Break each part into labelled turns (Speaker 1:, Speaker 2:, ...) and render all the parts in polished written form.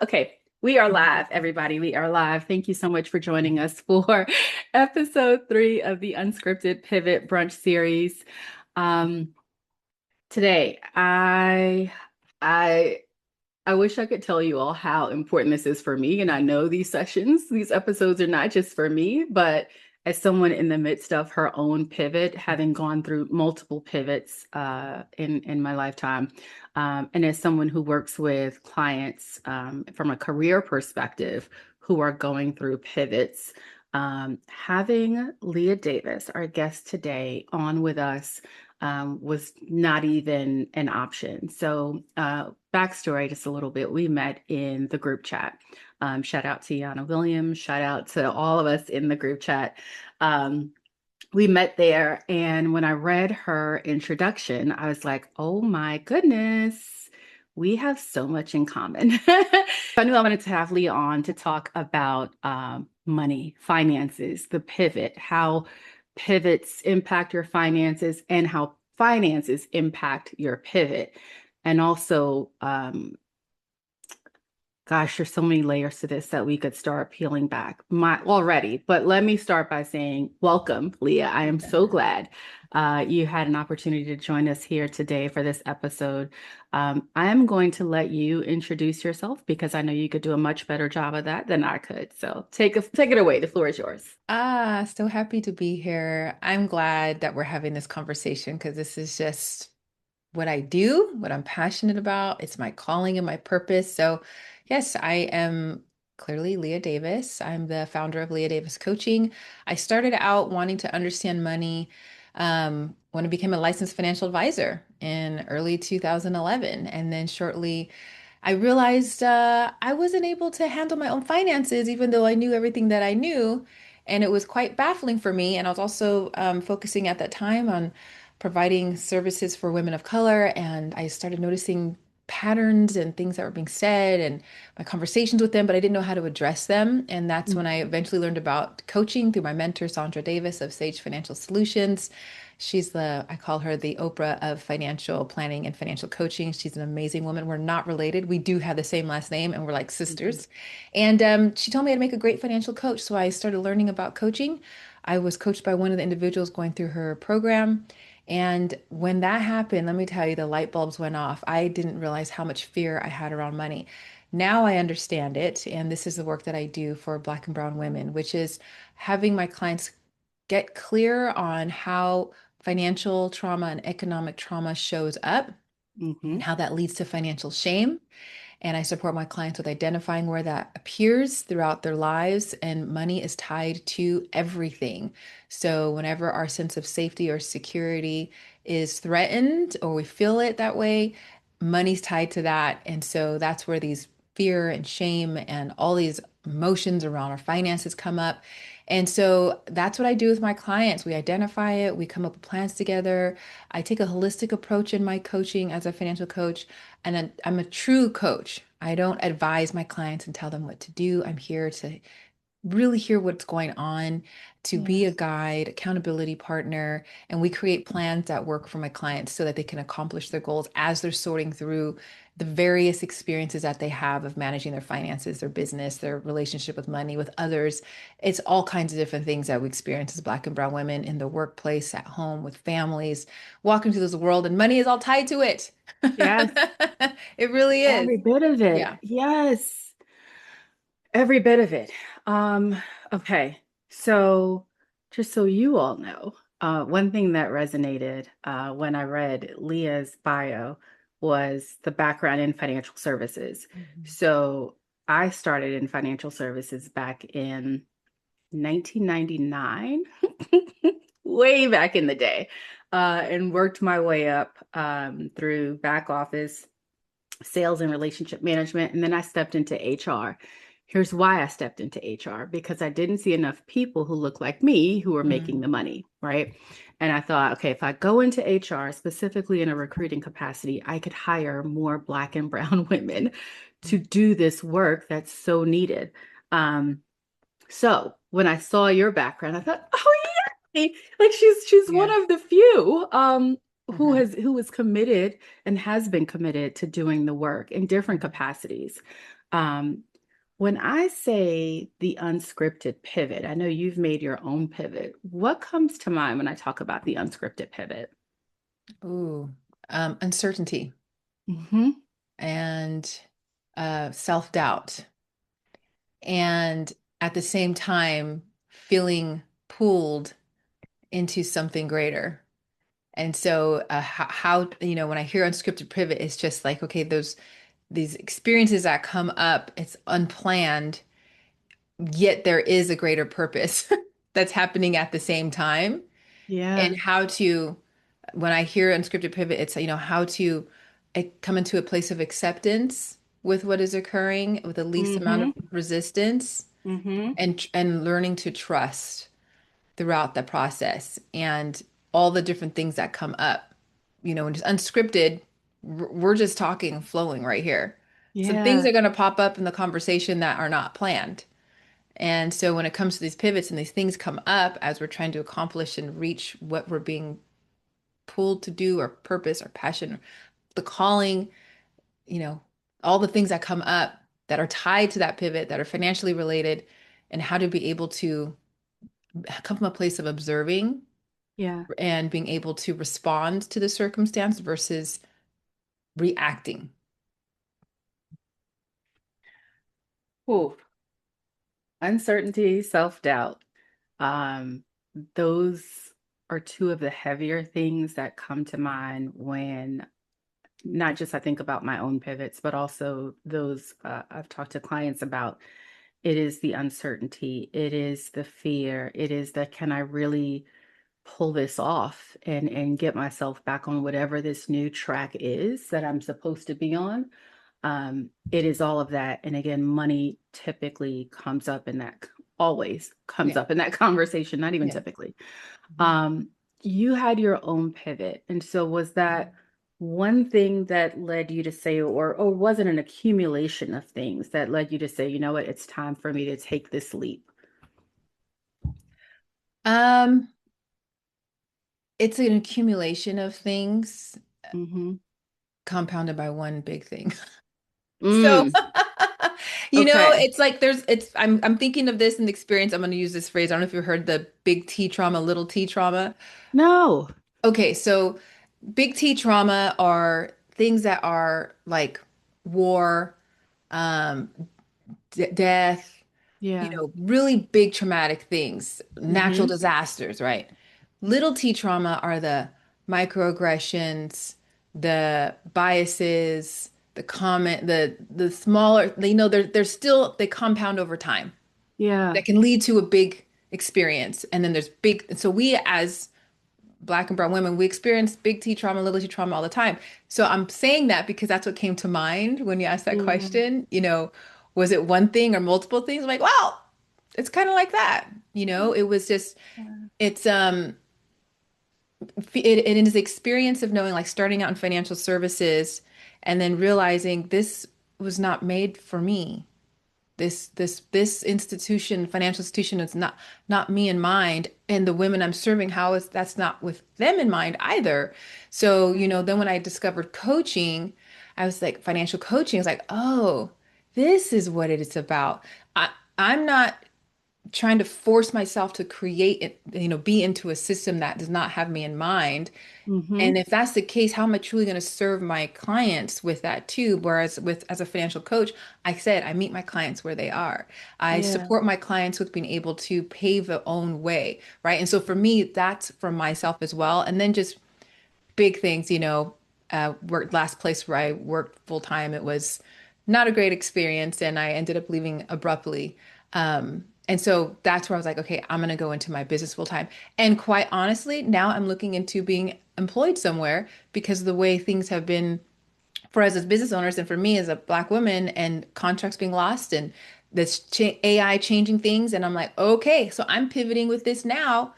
Speaker 1: Okay, we are live, everybody. We are live. Thank you so much for joining us for episode 3 of the Unscripted Pivot Brunch series. Um, today, I I wish I could tell you all how important this is for me. And I know these sessions, these episodes are not just for me, but as someone in the midst of her own pivot, having gone through multiple pivots in my lifetime, and as someone who works with clients from a career perspective who are going through pivots, having Leah Davis, our guest today, on with us was not even an option. So, backstory just a little bit. We met in the group chat. Shout out to Yana Williams. Shout out to all of us in the group chat. We met there. And when I read her introduction, I was like, oh my goodness, we have so much in common. I knew I wanted to have Leah on to talk about money, finances, the pivot, how pivots impact your finances and how finances impact your pivot. And also, gosh, there's so many layers to this that we could start peeling back my already. But let me start by saying, welcome, Leah. I am so glad you had an opportunity to join us here today for this episode. I am going to let you introduce yourself because I know you could do a much better job of that than I could. So take it away. The floor is yours.
Speaker 2: So happy to be here. I'm glad that we're having this conversation because this is just what I do, what I'm passionate about. It's my calling and my purpose. So, yes, I am clearly Leah Davis. I'm the founder of Leah Davis Coaching. I started out wanting to understand money when I became a licensed financial advisor in early 2011. And then shortly, I realized I wasn't able to handle my own finances, even though I knew everything that I knew. And it was quite baffling for me. And I was also focusing at that time on providing services for women of color. And I started noticing patterns and things that were being said and my conversations with them, but I didn't know how to address them. And that's when I eventually learned about coaching through my mentor, Sandra Davis of Sage Financial Solutions. I call her the Oprah of financial planning and financial coaching. She's an amazing woman. We're not related. We do have the same last name and we're like
Speaker 1: Mhm.
Speaker 2: sisters. And she told me I'd make a great financial coach. So I started learning about coaching. I was coached by one of the individuals going through her program. And when that happened, let me tell you, the light bulbs went off. I didn't realize how much fear I had around money. Now I understand it. And this is the work that I do for Black and Brown women, which is having my clients get clear on how financial trauma and economic trauma shows up and
Speaker 1: Mhm.
Speaker 2: how that leads to financial shame. And I support my clients with identifying where that appears throughout their lives. And money is tied to everything. So, whenever our sense of safety or security is threatened or we feel it that way, money's tied to that. And so, that's where these fear and shame and all these emotions around our finances come up. And so that's what I do with my clients. We identify it, we come up with plans together. I take a holistic approach in my coaching as a financial coach. And I'm a true coach. I don't advise my clients and tell them what to do. I'm here to really hear what's going on, to be a
Speaker 1: Yes.
Speaker 2: guide, accountability partner, and we create plans that work for my clients so that they can accomplish their goals as they're sorting through the various experiences that they have of managing their finances, their business, their relationship with money, with others. It's all kinds of different things that we experience as Black and Brown women in the workplace, at home, with families, walking through this world, and money is all tied to it.
Speaker 1: Yes.
Speaker 2: It really is.
Speaker 1: Every bit of it.
Speaker 2: Yeah.
Speaker 1: Yes. Every bit of it. Um, okay. So just so you all know, one thing that resonated when I read Leah's bio was the background in financial services.
Speaker 2: Mhm.
Speaker 1: So I started in financial services back in 1999, way back in the day, and worked my way up through back office sales and relationship management. And then I stepped into HR. Here's why I stepped into HR because I didn't see enough people who look like me who were making
Speaker 2: Mm.
Speaker 1: the money, right? And I thought, okay, if I go into HR, specifically in a recruiting capacity, I could hire more Black and Brown women to do this work that's so needed. Um, so when I saw your background, I thought, oh yeah, like she's one
Speaker 2: Yeah.
Speaker 1: of the few
Speaker 2: Mhm.
Speaker 1: who is committed and has been committed to doing the work in different capacities. Um, when I say the unscripted pivot, I know you've made your own pivot. What comes to mind when I talk about the unscripted pivot?
Speaker 2: Ooh, uncertainty
Speaker 1: Hmm.
Speaker 2: and self-doubt. And at the same time, feeling pulled into something greater. And so, when I hear unscripted pivot, it's just like, okay, these experiences that come up, it's unplanned, yet there is a greater purpose that's happening at the same time. And
Speaker 1: Yeah.
Speaker 2: when I hear unscripted pivot, it's, how to come into a place of acceptance with what is occurring with the least amount of
Speaker 1: Hmm.
Speaker 2: resistance
Speaker 1: Hmm.
Speaker 2: and learning to trust throughout the process and all the different things that come up. And just unscripted, we're just talking and flowing right here. Some things
Speaker 1: Yeah.
Speaker 2: are going to pop up in the conversation that are not planned. And so when it comes to these pivots and these things come up as we're trying to accomplish and reach what we're being pulled to do or purpose or passion, the calling, you know, all the things that come up that are tied to that pivot, that are financially related, and how to be able to come from a place of observing
Speaker 1: Yeah.
Speaker 2: and being able to respond to the circumstance versus reacting.
Speaker 1: Ooh, uncertainty, self-doubt. Um, those are two of the heavier things that come to mind when not just I think about my own pivots, but also those I've talked to clients about. It is the uncertainty, it is the fear, it is the can I really pull this off and get myself back on whatever this new track is that I'm supposed to be on. It is all of that. And again, money typically comes up in that, always comes
Speaker 2: Yeah.
Speaker 1: up in that conversation, not even
Speaker 2: Yeah.
Speaker 1: typically.
Speaker 2: Mhm.
Speaker 1: Um, you had your own pivot. And so was that one thing that led you to say, or was it an accumulation of things that led you to say, you know what, it's time for me to take this leap?
Speaker 2: Um, it's an accumulation of things
Speaker 1: Hmm.
Speaker 2: compounded by one big thing. So,
Speaker 1: Mm, okay.
Speaker 2: it's like I'm thinking of this in the experience. I'm going to use this phrase. I don't know if you heard the big T trauma, little T trauma.
Speaker 1: No.
Speaker 2: Okay, so big T trauma are things that are like war, um, death,
Speaker 1: Yeah.
Speaker 2: really big traumatic things, natural
Speaker 1: Hmm.
Speaker 2: disasters, right? Little T trauma are the microaggressions, the biases, the comment, the smaller, they're still they compound over time.
Speaker 1: Yeah.
Speaker 2: That can lead to a big experience. And then there's so we as Black and brown women, we experience big T trauma, little T trauma all the time. So I'm saying that because that's what came to mind when you asked that
Speaker 1: Yeah.
Speaker 2: question. Was it one thing or multiple things? I'm like, well, it's kind of like that. It was just,
Speaker 1: Yeah.
Speaker 2: it's, it is the experience of knowing, like starting out in financial services and then realizing this was not made for me. This institution, financial institution, is not me in mind, and the women I'm serving, how is that's not with them in mind either. So, then when I discovered coaching, I was like, financial coaching is like, oh, this is what it is about. I'm not trying to force myself to create it, be into a system that does not have me in mind. And
Speaker 1: Hmm.
Speaker 2: if that's the case, how am I truly going to serve my clients with that too? Whereas as a financial coach, I said I meet my clients where they are. I
Speaker 1: Yeah.
Speaker 2: support my clients with being able to pave their own way, right? And so for me, that's for myself as well. And then just big things, work last place where I worked full time, it was not a great experience, and I ended up leaving abruptly. And so that's where I was like, okay, I'm going to go into my business full time. And quite honestly, now I'm looking into being employed somewhere because of the way things have been for us as business owners and for me as a Black woman and contracts being lost and this AI changing things. And I'm like, okay, so I'm pivoting with this now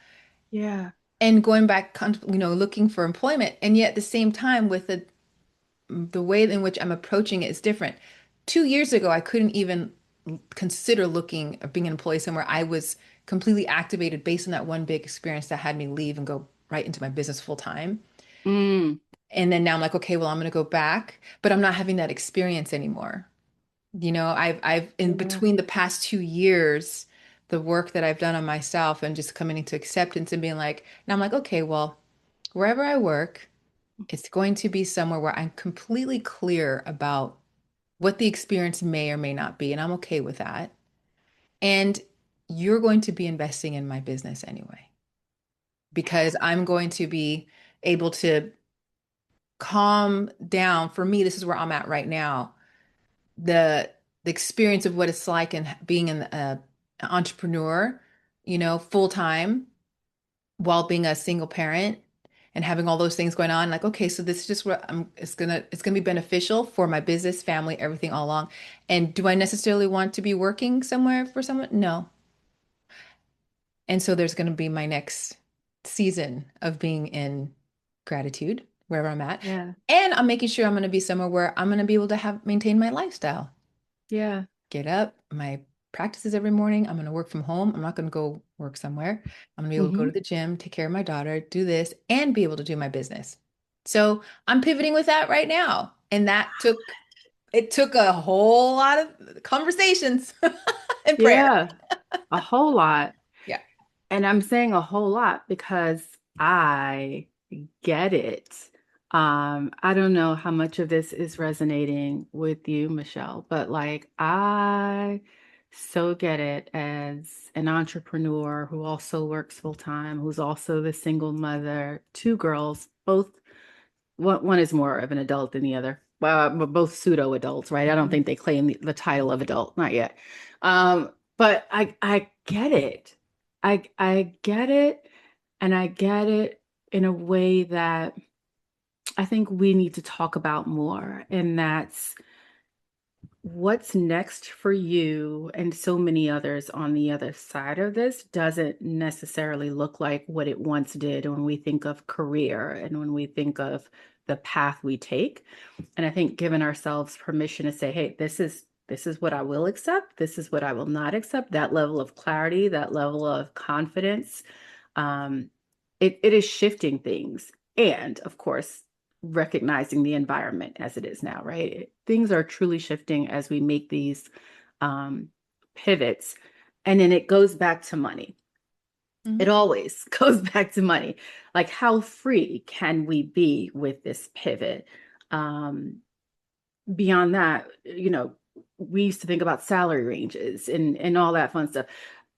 Speaker 1: Yeah.
Speaker 2: and going back, looking for employment. And yet at the same time, with the way in which I'm approaching it is different. 2 years ago, I couldn't even consider looking or being an employee somewhere. I was completely activated based on that one big experience that had me leave and go right into my business full time.
Speaker 1: Mm.
Speaker 2: And then now I'm like, okay, well, I'm going to go back, but I'm not having that experience anymore. I've in
Speaker 1: Yeah.
Speaker 2: between the past 2 years, the work that I've done on myself and just coming into acceptance and being like, now I'm like, okay, well, wherever I work, it's going to be somewhere where I'm completely clear about what the experience may or may not be, and I'm okay with that. And you're going to be investing in my business anyway, because I'm going to be able to calm down. For me, this is where I'm at right now. The the experience of what it's like and being an entrepreneur, full time while being a single parent and having all those things going on. Like, okay, so this is just what it's gonna be beneficial for my business, family, everything all along. And do I necessarily want to be working somewhere for someone? No. And so there's gonna be my next season of being in gratitude wherever I'm at.
Speaker 1: Yeah.
Speaker 2: And I'm making sure I'm gonna be somewhere where I'm gonna be able to have maintain my lifestyle.
Speaker 1: Yeah.
Speaker 2: Get up, my practices every morning. I'm going to work from home. I'm not going to go work somewhere. I'm going to be able to go
Speaker 1: Hmm.
Speaker 2: to the gym, take care of my daughter, do this, and be able to do my business. So I'm pivoting with that right now. And it took a whole lot of conversations and prayer.
Speaker 1: Yeah. A whole lot.
Speaker 2: Yeah.
Speaker 1: And I'm saying a whole lot because I get it. I don't know how much of this is resonating with you, Michelle, but like I so get it as an entrepreneur who also works full time, who's also the single mother, two girls, both one is more of an adult than the other. But both pseudo adults, right? I don't think they claim the title of adult, not yet. But I get it. I get it, and I get it in a way that I think we need to talk about more, and that's what's next for you and so many others on the other side of this doesn't necessarily look like what it once did when we think of career and when we think of the path we take. And I think giving ourselves permission to say, hey, this is what I will accept, this is what I will not accept, that level of clarity, that level of confidence, um, it is shifting things. And of course, recognizing the environment as it is now, right? Things are truly shifting as we make these um, pivots. And then it goes back to money. It
Speaker 2: Mhm.
Speaker 1: always goes back to money. Like, how free can we be with this pivot? Um, Beyond that, we used to think about salary ranges and all that fun stuff.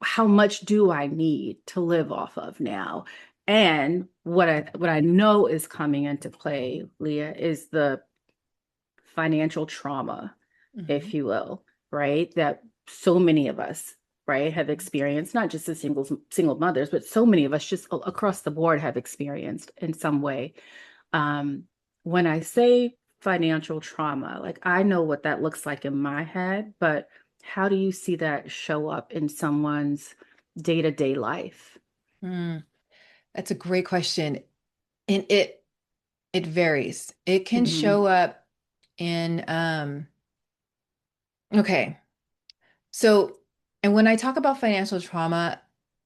Speaker 1: How much do I need to live off of now? And what I know is coming into play, Leah, is the financial trauma, if
Speaker 2: Mhm.
Speaker 1: you will, right? That so many of us, right, have experienced, not just as single mothers, but so many of us just across the board have experienced in some way. um, when I say financial trauma, like I know what that looks like in my head, but how do you see that show up in someone's day-to-day life?
Speaker 2: Mm. That's a great question. And it varies. It can
Speaker 1: Hmm.
Speaker 2: show up in okay. So, and when I talk about financial trauma,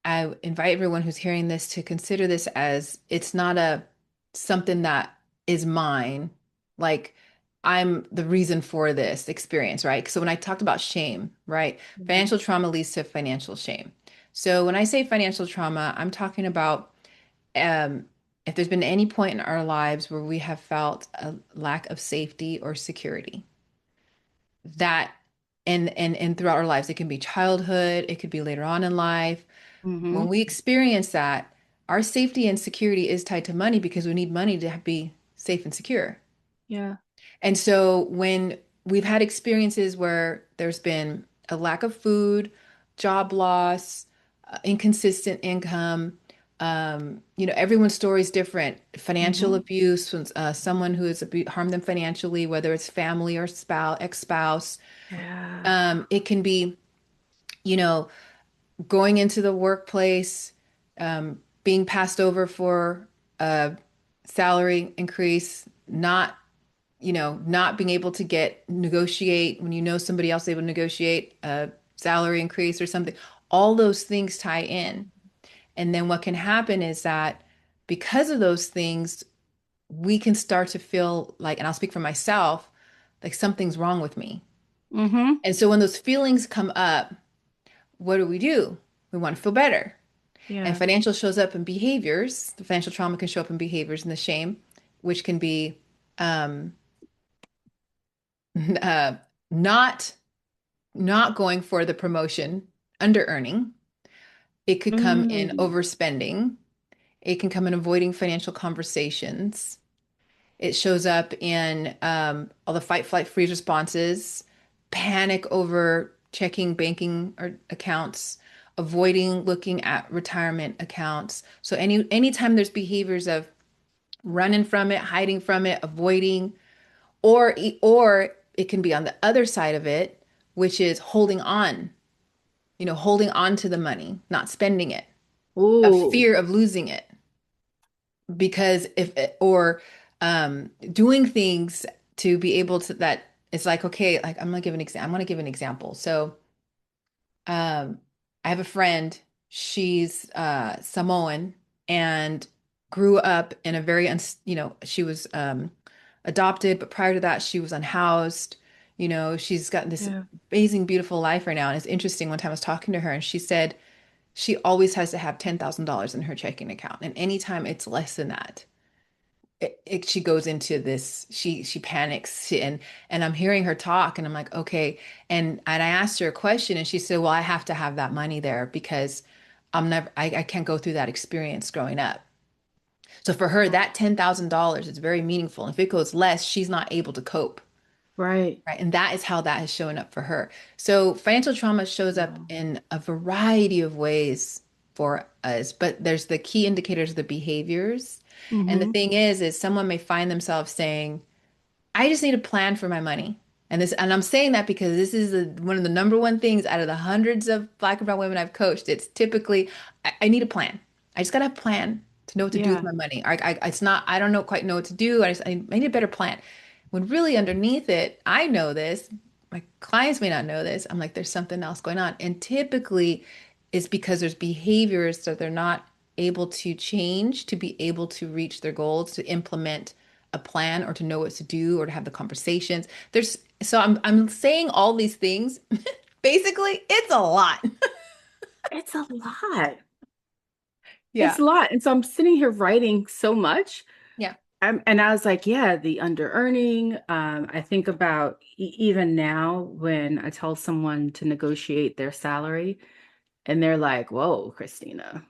Speaker 2: I invite everyone who's hearing this to consider this as it's not a something that is mine. Like I'm the reason for this experience, right? So when I talked about shame, right?
Speaker 1: Hmm.
Speaker 2: Financial trauma leads to financial shame. So when I say financial trauma, I'm talking about um, if there's been any point in our lives where we have felt a lack of safety or security that and throughout our lives, it can be childhood, it could be later on in life. When
Speaker 1: Hmm.
Speaker 2: we experience that, our safety and security is tied to money because we need money to be safe and secure.
Speaker 1: Yeah.
Speaker 2: And so when we've had experiences where there's been a lack of food, job loss, inconsistent income, everyone's story is different. Financial
Speaker 1: Hmm.
Speaker 2: abuse, when, someone who has harmed them financially, whether it's family or spouse, ex-spouse,
Speaker 1: Yeah.
Speaker 2: it can be, you know, going into the workplace, being passed over for a salary increase, not being able to negotiate when you know somebody else is able to negotiate a salary increase or something. All those things tie in. And then what can happen is that because of those things, we can start to feel like, and I'll speak for myself, like something's wrong with me.
Speaker 1: Mm-hmm.
Speaker 2: And so when those feelings come up, what do? We want to feel better. And
Speaker 1: Yeah.
Speaker 2: financial shows up in behaviors. The financial trauma can show up in behaviors and the shame, which can be um, uh, not not going for the promotion, under earning. It could come in
Speaker 1: Mm.
Speaker 2: overspending. It can come in avoiding financial conversations. It shows up in all the fight, flight, freeze responses, panic over checking banking or accounts, avoiding looking at retirement accounts. So anytime there's behaviors of running from it, hiding from it, avoiding, or it can be on the other side of it, which is holding on to the money, not spending it, a
Speaker 1: Ooh.
Speaker 2: fear of losing it because if or doing things to be able to that it's like okay, like I'm gonna give an example. So um I have a friend, she's Samoan and grew up in a very she was adopted, but prior to that she was unhoused. She's got this
Speaker 1: Yeah.
Speaker 2: amazing beautiful life right now, and it's interesting. One time I was talking to her and she said she always has to have $10,000 in her checking account, and anytime it's less than that, she goes into this. She panics, and I'm hearing her talk, and I'm like, okay. And I asked her a question, and she said, well, I have to have that money there because I can't go through that experience growing up. So for her, that $10,000 is very meaningful. If it goes less, she's not able to cope.
Speaker 1: Right.
Speaker 2: Right. And that is how that has shown up for her. So financial trauma shows up in a variety of ways for us, but there's the key indicators of the behaviors. And the
Speaker 1: Mm-hmm.
Speaker 2: thing is someone may find themselves saying, I just need a plan for my money. And I'm saying that because this is one of the number one things out of the hundreds of Black and brown women I've coached. It's typically, I need a plan. I just gotta have a plan to know what to do with
Speaker 1: Yeah.
Speaker 2: my money. It's not, I don't know quite know what to do. I need a better plan. When really underneath it, I know this. My clients may not know this. I'm like, there's something else going on. And typically it's because there's behaviors that they're not able to change to be able to reach their goals, to implement a plan or to know what to do or to have the conversations. I'm saying all these things. Basically, it's a lot.
Speaker 1: It's a lot. It's
Speaker 2: Yeah.
Speaker 1: a lot. And so I'm sitting here writing so much.
Speaker 2: Yeah.
Speaker 1: And I was like, yeah, the under earning. I think about even now when I tell someone to negotiate their salary, and they're like, whoa, Kristina,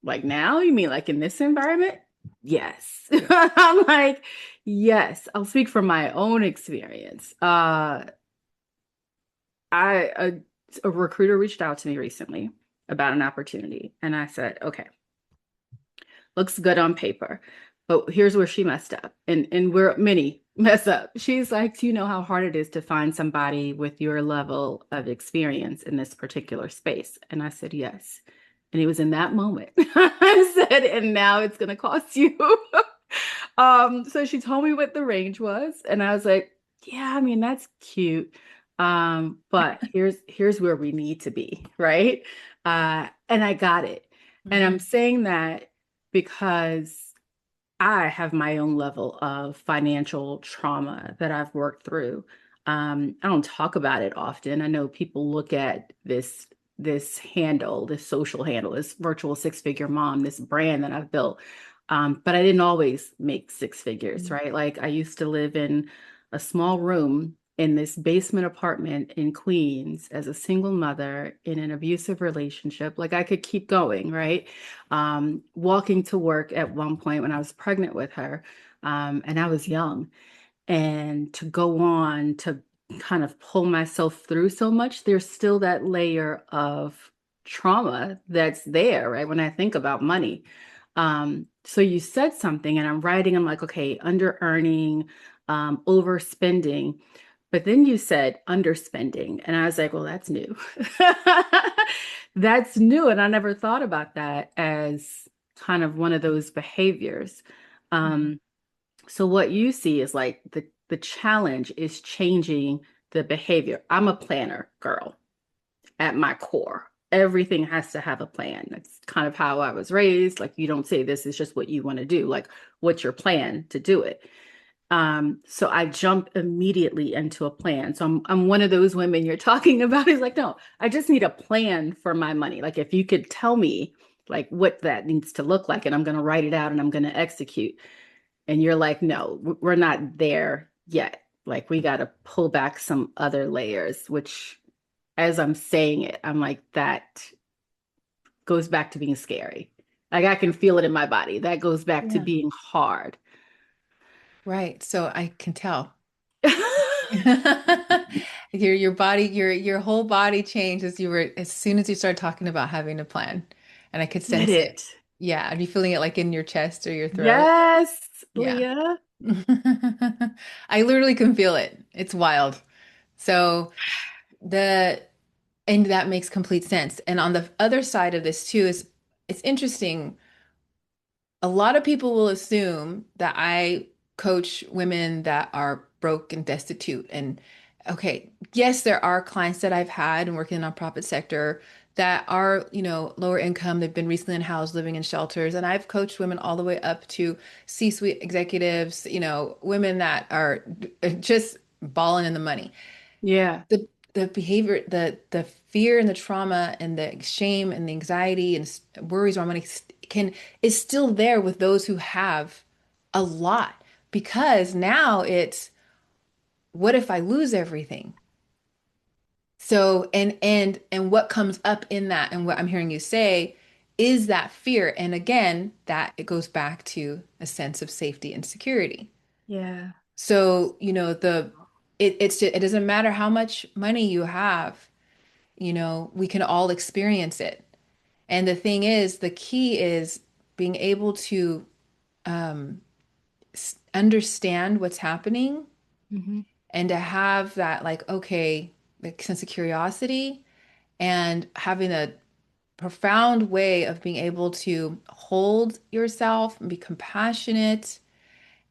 Speaker 1: like now? You mean like in this environment? Yes. I'm like, yes, I'll speak from my own experience. I a recruiter reached out to me recently about an opportunity, and I said, okay, looks good on paper. But here's where she messed up. And where many mess up. She's like, do you know how hard it is to find somebody with your level of experience in this particular space? And I said, yes. And it was in that moment. I said, and now it's gonna cost you. So she told me what the range was, and I was like, yeah, I mean, that's cute. But here's where we need to be, right? And I got it. And
Speaker 2: Mhm.
Speaker 1: I'm saying that because I have my own level of financial trauma that I've worked through. I don't talk about it often. I know people look at this handle, this social handle, this virtual six-figure mom, this brand that I've built. But I didn't always make six figures, right? Like I used to live in a small room in this basement apartment in Queens as a single mother in an abusive relationship. Like I could keep going, right? Walking to work at one point when I was pregnant with her, and I was young. And to go on to kind of pull myself through so much, there's still that layer of trauma that's there, right? When I think about money. So you said something, and I'm writing, I'm like, okay, under earning, overspending. But then you said underspending. And I was like, well, that's new. That's new. And I never thought about that as kind of one of those behaviors.
Speaker 2: Mhm.
Speaker 1: Um, so what you see is like the challenge is changing the behavior. I'm a planner girl at my core. Everything has to have a plan. That's kind of how I was raised. Like you don't say this is just what you want to do. Like what's your plan to do it? So I jump immediately into a plan. So I'm one of those women you're talking about is like, no, I just need a plan for my money. Like if you could tell me like what that needs to look like, and I'm going to write it out and I'm going to execute. And you're like, no, we're not there yet. Like we got to pull back some other layers, which as I'm saying it, I'm like, that goes back to being scary. Like I can feel it in my body. That goes back to
Speaker 2: Yeah.
Speaker 1: being hard.
Speaker 2: Right. So I can tell. Your body, your whole body changed as soon as you started talking about having a plan. And I could
Speaker 1: Get
Speaker 2: sense it.
Speaker 1: it.
Speaker 2: Yeah. Are you feeling it like in your chest or your throat?
Speaker 1: Yes,
Speaker 2: Yeah.
Speaker 1: Leah.
Speaker 2: I literally can feel it. It's wild. So the and that makes complete sense. And on the other side of this too is it's interesting. A lot of people will assume that I coach women that are broke and destitute. And okay, yes, there are clients that I've had and working in the nonprofit sector that are, lower income. They've been recently unhoused, living in shelters. And I've coached women all the way up to C-suite executives, women that are just balling in the money.
Speaker 1: Yeah.
Speaker 2: The behavior, the fear and the trauma and the shame and the anxiety and worries around money can is still there with those who have a lot because now it's what if I lose everything? So and what comes up in that and what I'm hearing you say is that fear. And again, that it goes back to a sense of safety and security.
Speaker 1: Yeah.
Speaker 2: So, it doesn't matter how much money you have, we can all experience it. And the thing is, the key is being able to um, understand what's happening
Speaker 1: Hmm.
Speaker 2: and to have that, like, okay, like sense of curiosity and having a profound way of being able to hold yourself and be compassionate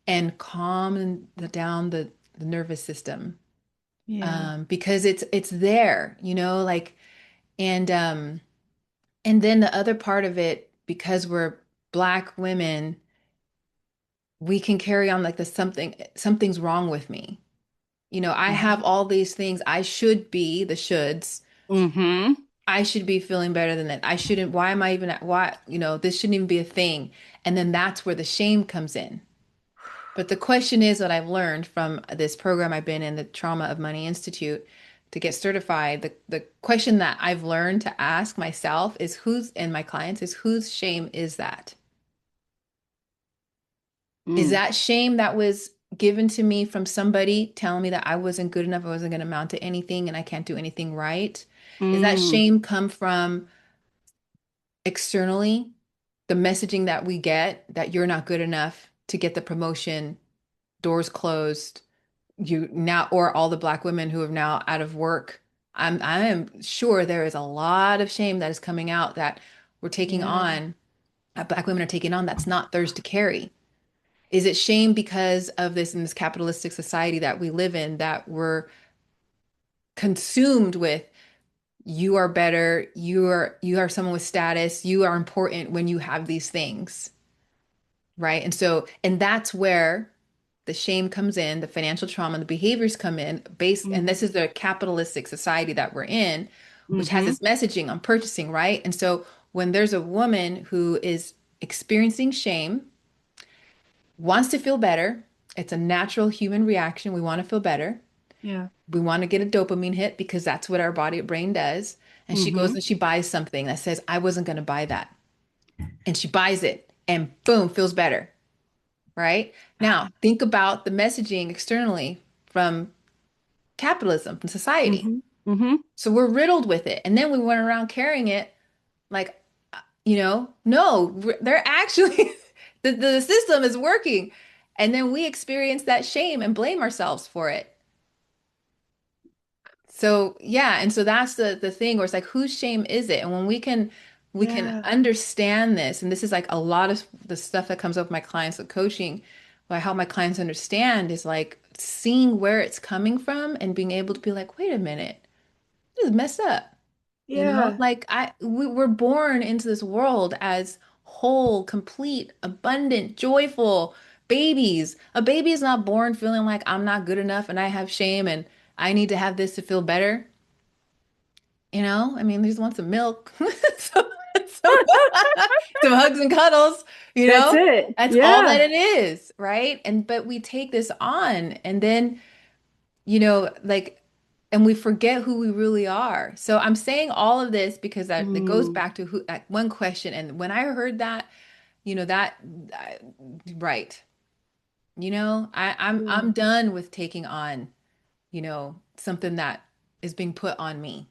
Speaker 2: and calm down the nervous system.
Speaker 1: Yeah.
Speaker 2: Because it's there, like, and and then the other part of it, because we're Black women, we can carry on like the something's wrong with me. I have
Speaker 1: Hmm.
Speaker 2: all these things. I should be the shoulds.
Speaker 1: Hmm.
Speaker 2: I should be feeling better than that. I shouldn't. Why am I even at why, this shouldn't even be a thing. And then that's where the shame comes in. But the question is what I've learned from this program I've been in, the Trauma of Money Institute, to get certified. The question that I've learned to ask myself is whose and my clients is whose shame is that? Is
Speaker 1: Mm.
Speaker 2: that shame that was given to me from somebody telling me that I wasn't good enough, I wasn't going to amount to anything, and I can't do anything right? Is that
Speaker 1: Mm.
Speaker 2: shame come from externally, the messaging that we get that you're not good enough to get the promotion, doors closed, you now, or all the Black women who are now out of work? I am sure there is a lot of shame that is coming out that we're taking
Speaker 1: Yeah.
Speaker 2: on, Black women are taking on that's not theirs to carry. Is it shame because of this in this capitalistic society that we live in that we're consumed with you are better, you are someone with status, you are important when you have these things, right? And that's where the shame comes in, the financial trauma, the behaviors come in based, and this
Speaker 1: Hmm.
Speaker 2: is the capitalistic society that we're in, which has
Speaker 1: Hmm.
Speaker 2: this messaging on purchasing, right? And so when there's a woman who is experiencing shame, wants to feel better. It's a natural human reaction. We want to feel better.
Speaker 1: Yeah.
Speaker 2: We want to get a dopamine hit because that's what our body brain does. And she goes
Speaker 1: Hmm.
Speaker 2: and she buys something that says, I wasn't going to buy that. And she buys it and boom, feels better. Right? Now, think about the messaging externally from capitalism, from society.
Speaker 1: Hmm. Hmm.
Speaker 2: So we're riddled with it. And then we went around carrying it like, no, they're actually, the system is working. And then we experience that shame and blame ourselves for it. So yeah, and so that's the thing where it's like whose shame is it? And when we can
Speaker 1: Yeah.
Speaker 2: understand this, and this is like a lot of the stuff that comes up with my clients with coaching, what I help my clients understand is like seeing where it's coming from and being able to be like, wait a minute, this is messed up.
Speaker 1: Yeah.
Speaker 2: Like we're born into this world as whole, complete, abundant, joyful, Babies, a baby is not born feeling like I'm not good enough and I have shame and I need to have this to feel better. I mean, they just want some milk, some, some, some hugs and cuddles, you
Speaker 1: That's
Speaker 2: know?
Speaker 1: it.
Speaker 2: That's all that
Speaker 1: Yeah.
Speaker 2: it is, right? But we take this on and then, like, and we forget who we really are. So I'm saying all of this because that goes
Speaker 1: Mm,
Speaker 2: back to that one question. And when I heard that, that, I- right,
Speaker 1: yeah.
Speaker 2: I'm done with taking on, something that is being put on me.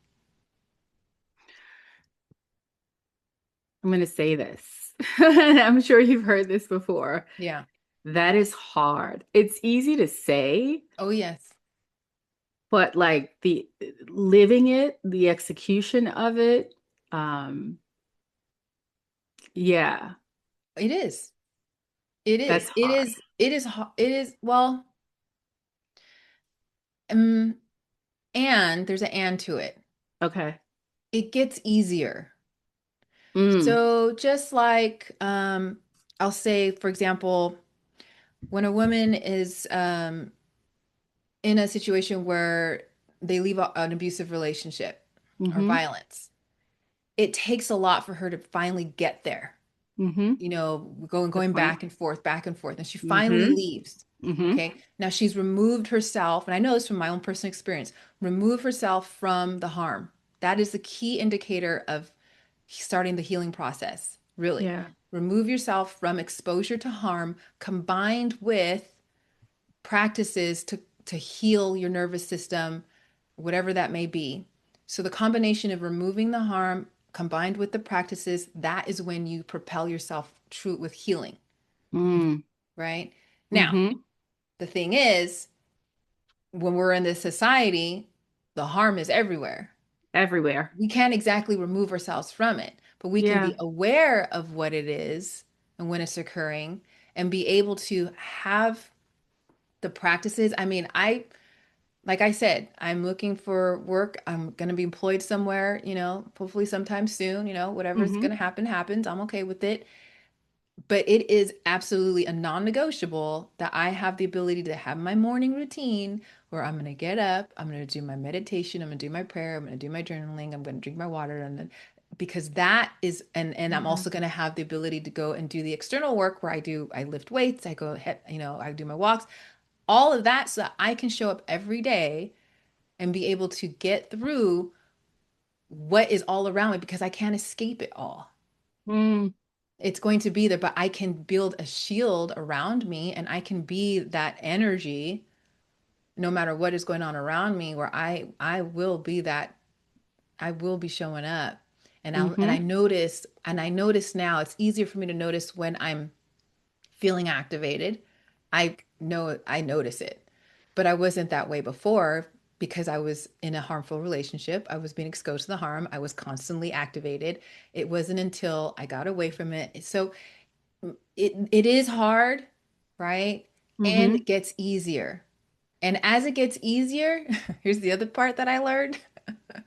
Speaker 1: I'm going to say this. I'm sure you've heard this before.
Speaker 2: Yeah.
Speaker 1: That is hard. It's easy to say,
Speaker 2: Oh, yes.
Speaker 1: but like the living it, the execution of it, um, yeah,
Speaker 2: It is. It
Speaker 1: that's
Speaker 2: is. It
Speaker 1: hard.
Speaker 2: is. It is. It is. Well, um, and there's an and to it.
Speaker 1: Okay.
Speaker 2: It gets easier.
Speaker 1: Mm,
Speaker 2: So just like, I'll say, for example, when a woman is in a situation where they leave an abusive relationship or
Speaker 1: mm-hmm,
Speaker 2: violence, it takes a lot for her to finally get there.
Speaker 1: mm-hmm.
Speaker 2: Going
Speaker 1: Good point.
Speaker 2: back and forth, and she finally
Speaker 1: Mm-hmm,
Speaker 2: leaves.
Speaker 1: mm-hmm.
Speaker 2: Okay, now she's removed herself, and I know this from my own personal experience, remove herself from the harm. That is the key indicator of starting the healing process, really.
Speaker 1: Yeah.
Speaker 2: Remove yourself from exposure to harm combined with practices to heal your nervous system, whatever that may be. So the combination of removing the harm combined with the practices, that is when you propel yourself true with healing,
Speaker 1: Mm,
Speaker 2: right? Now,
Speaker 1: mm-hmm.
Speaker 2: the thing is, when we're in this society, the harm is everywhere.
Speaker 1: Everywhere.
Speaker 2: We can't exactly remove ourselves from it, but we can be
Speaker 1: Yeah.
Speaker 2: aware of what it is and when it's occurring and be able to have the practices. I mean, like I said, I'm looking for work. I'm going to be employed somewhere, hopefully sometime soon, whatever's
Speaker 1: Mm-hmm.
Speaker 2: going to happen happens. I'm okay with it. But it is absolutely a non-negotiable that I have the ability to have my morning routine where I'm going to get up, I'm going to do my meditation, I'm going to do my prayer, I'm going to do my journaling, I'm going to drink my water, and then because that is, and I'm
Speaker 1: Yeah.
Speaker 2: also going to have the ability to go and do the external work where I lift weights, I go ahead, I do my walks, all of that so that I can show up every day and be able to get through what is all around me because I can't escape it all.
Speaker 1: Mm,
Speaker 2: It's going to be there, but I can build a shield around me and I can be that energy no matter what is going on around me where I will be that I will be showing up.
Speaker 1: mm-hmm.
Speaker 2: And I notice now it's easier for me to notice when I'm feeling activated. I know I notice it. But I wasn't that way before because I was in a harmful relationship. I was being exposed to the harm. I was constantly activated. It wasn't until I got away from it. So it is hard, right? And
Speaker 1: Mm-hmm.
Speaker 2: it gets easier. And as it gets easier, here's the other part that I learned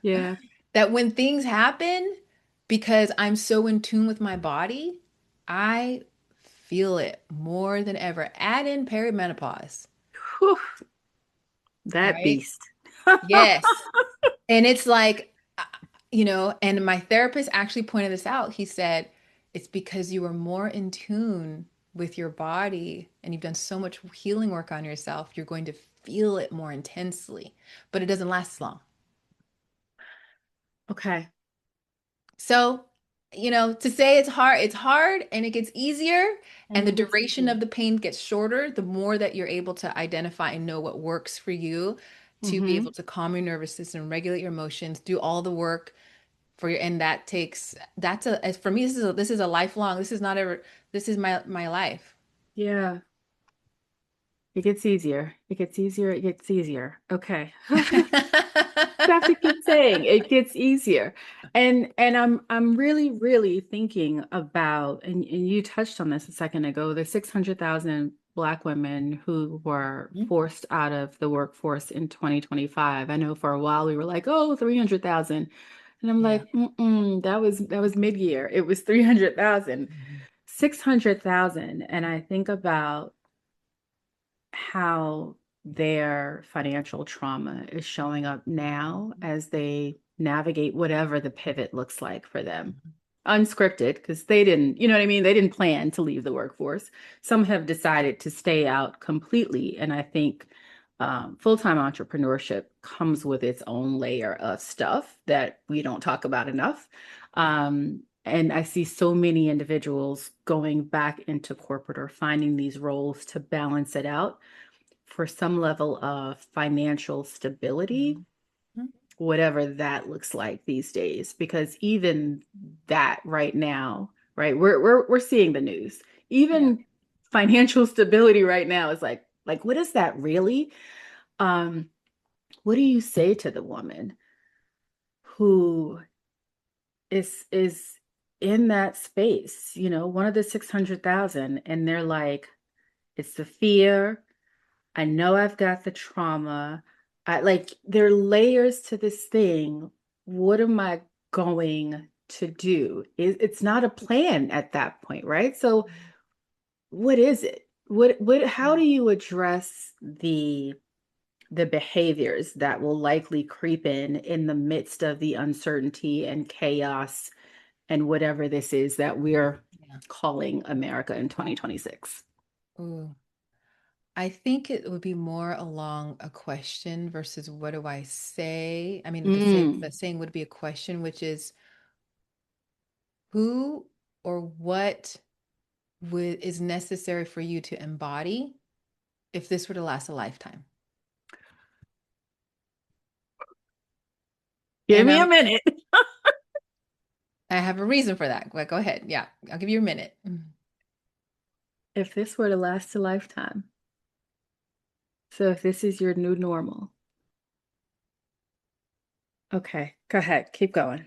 Speaker 1: Yeah.
Speaker 2: that when things happen, because I'm so in tune with my body, I feel it more than ever. Add in perimenopause,
Speaker 1: Whew, that
Speaker 2: right?
Speaker 1: beast.
Speaker 2: Yes. And it's like, and my therapist actually pointed this out. He said, it's because you are more in tune with your body and you've done so much healing work on yourself, you're going to feel it more intensely, but it doesn't last as long.
Speaker 1: Okay.
Speaker 2: So, to say it's hard and it gets easier and
Speaker 1: And
Speaker 2: the
Speaker 1: it gets
Speaker 2: duration
Speaker 1: easier.
Speaker 2: of the pain gets shorter, the more that you're able to identify and know what works for you to be
Speaker 1: Mm-hmm.
Speaker 2: able to calm your nervous system, regulate your emotions, do all the work for your, and that's as for me, this is a lifelong, this is not ever, this is my life.
Speaker 1: Yeah. It gets easier. It gets easier. It gets easier. Okay. Have to keep saying it gets easier. And I'm really, really thinking about, and you touched on this a second ago, the 600,000 Black women who were forced out of the workforce in 2025. I know for a while we were like, oh, 300,000. And I'm
Speaker 2: Yeah.
Speaker 1: like, mm-mm, that was mid-year. It was 300,000.
Speaker 2: Mhm.
Speaker 1: 600,000. And I think about how their financial trauma is showing up now as they navigate whatever the pivot looks like for them. Unscripted, because they didn't, you know what I mean? They didn't plan to leave the workforce. Some have decided to stay out completely. And I think full-time entrepreneurship comes with its own layer of stuff that we don't talk about enough. And I see so many individuals going back into corporate or finding these roles to balance it out for some level of financial stability,
Speaker 2: Mhm. Mhm.
Speaker 1: whatever that looks like these days. Because even that right now, right, we're seeing the news.
Speaker 2: Yeah.
Speaker 1: Even financial stability right now is like what is that really? Um, what do you say to the woman who is in that space, one of the 600,000, and they're like, it's the fear. I know I've got the trauma. There are layers to this thing. What am I going to do? It's not a plan at that point, right? So what is it? How
Speaker 2: Yeah.
Speaker 1: do you address the behaviors that will likely creep in the midst of the uncertainty and chaos and whatever this is that we're
Speaker 2: Yeah.
Speaker 1: calling America in 2026?
Speaker 2: Ooh. I think it would be more along a question versus what do I say? I mean, the
Speaker 1: Mm,
Speaker 2: saying would be a question, which is who or what is necessary for you to embody if this were to last a lifetime?
Speaker 1: give
Speaker 2: And
Speaker 1: me a minute.
Speaker 2: I have a reason for that. Go ahead. Yeah, I'll give you a minute.
Speaker 1: If this were to last a lifetime, so if this is your new normal, okay, go ahead, keep going.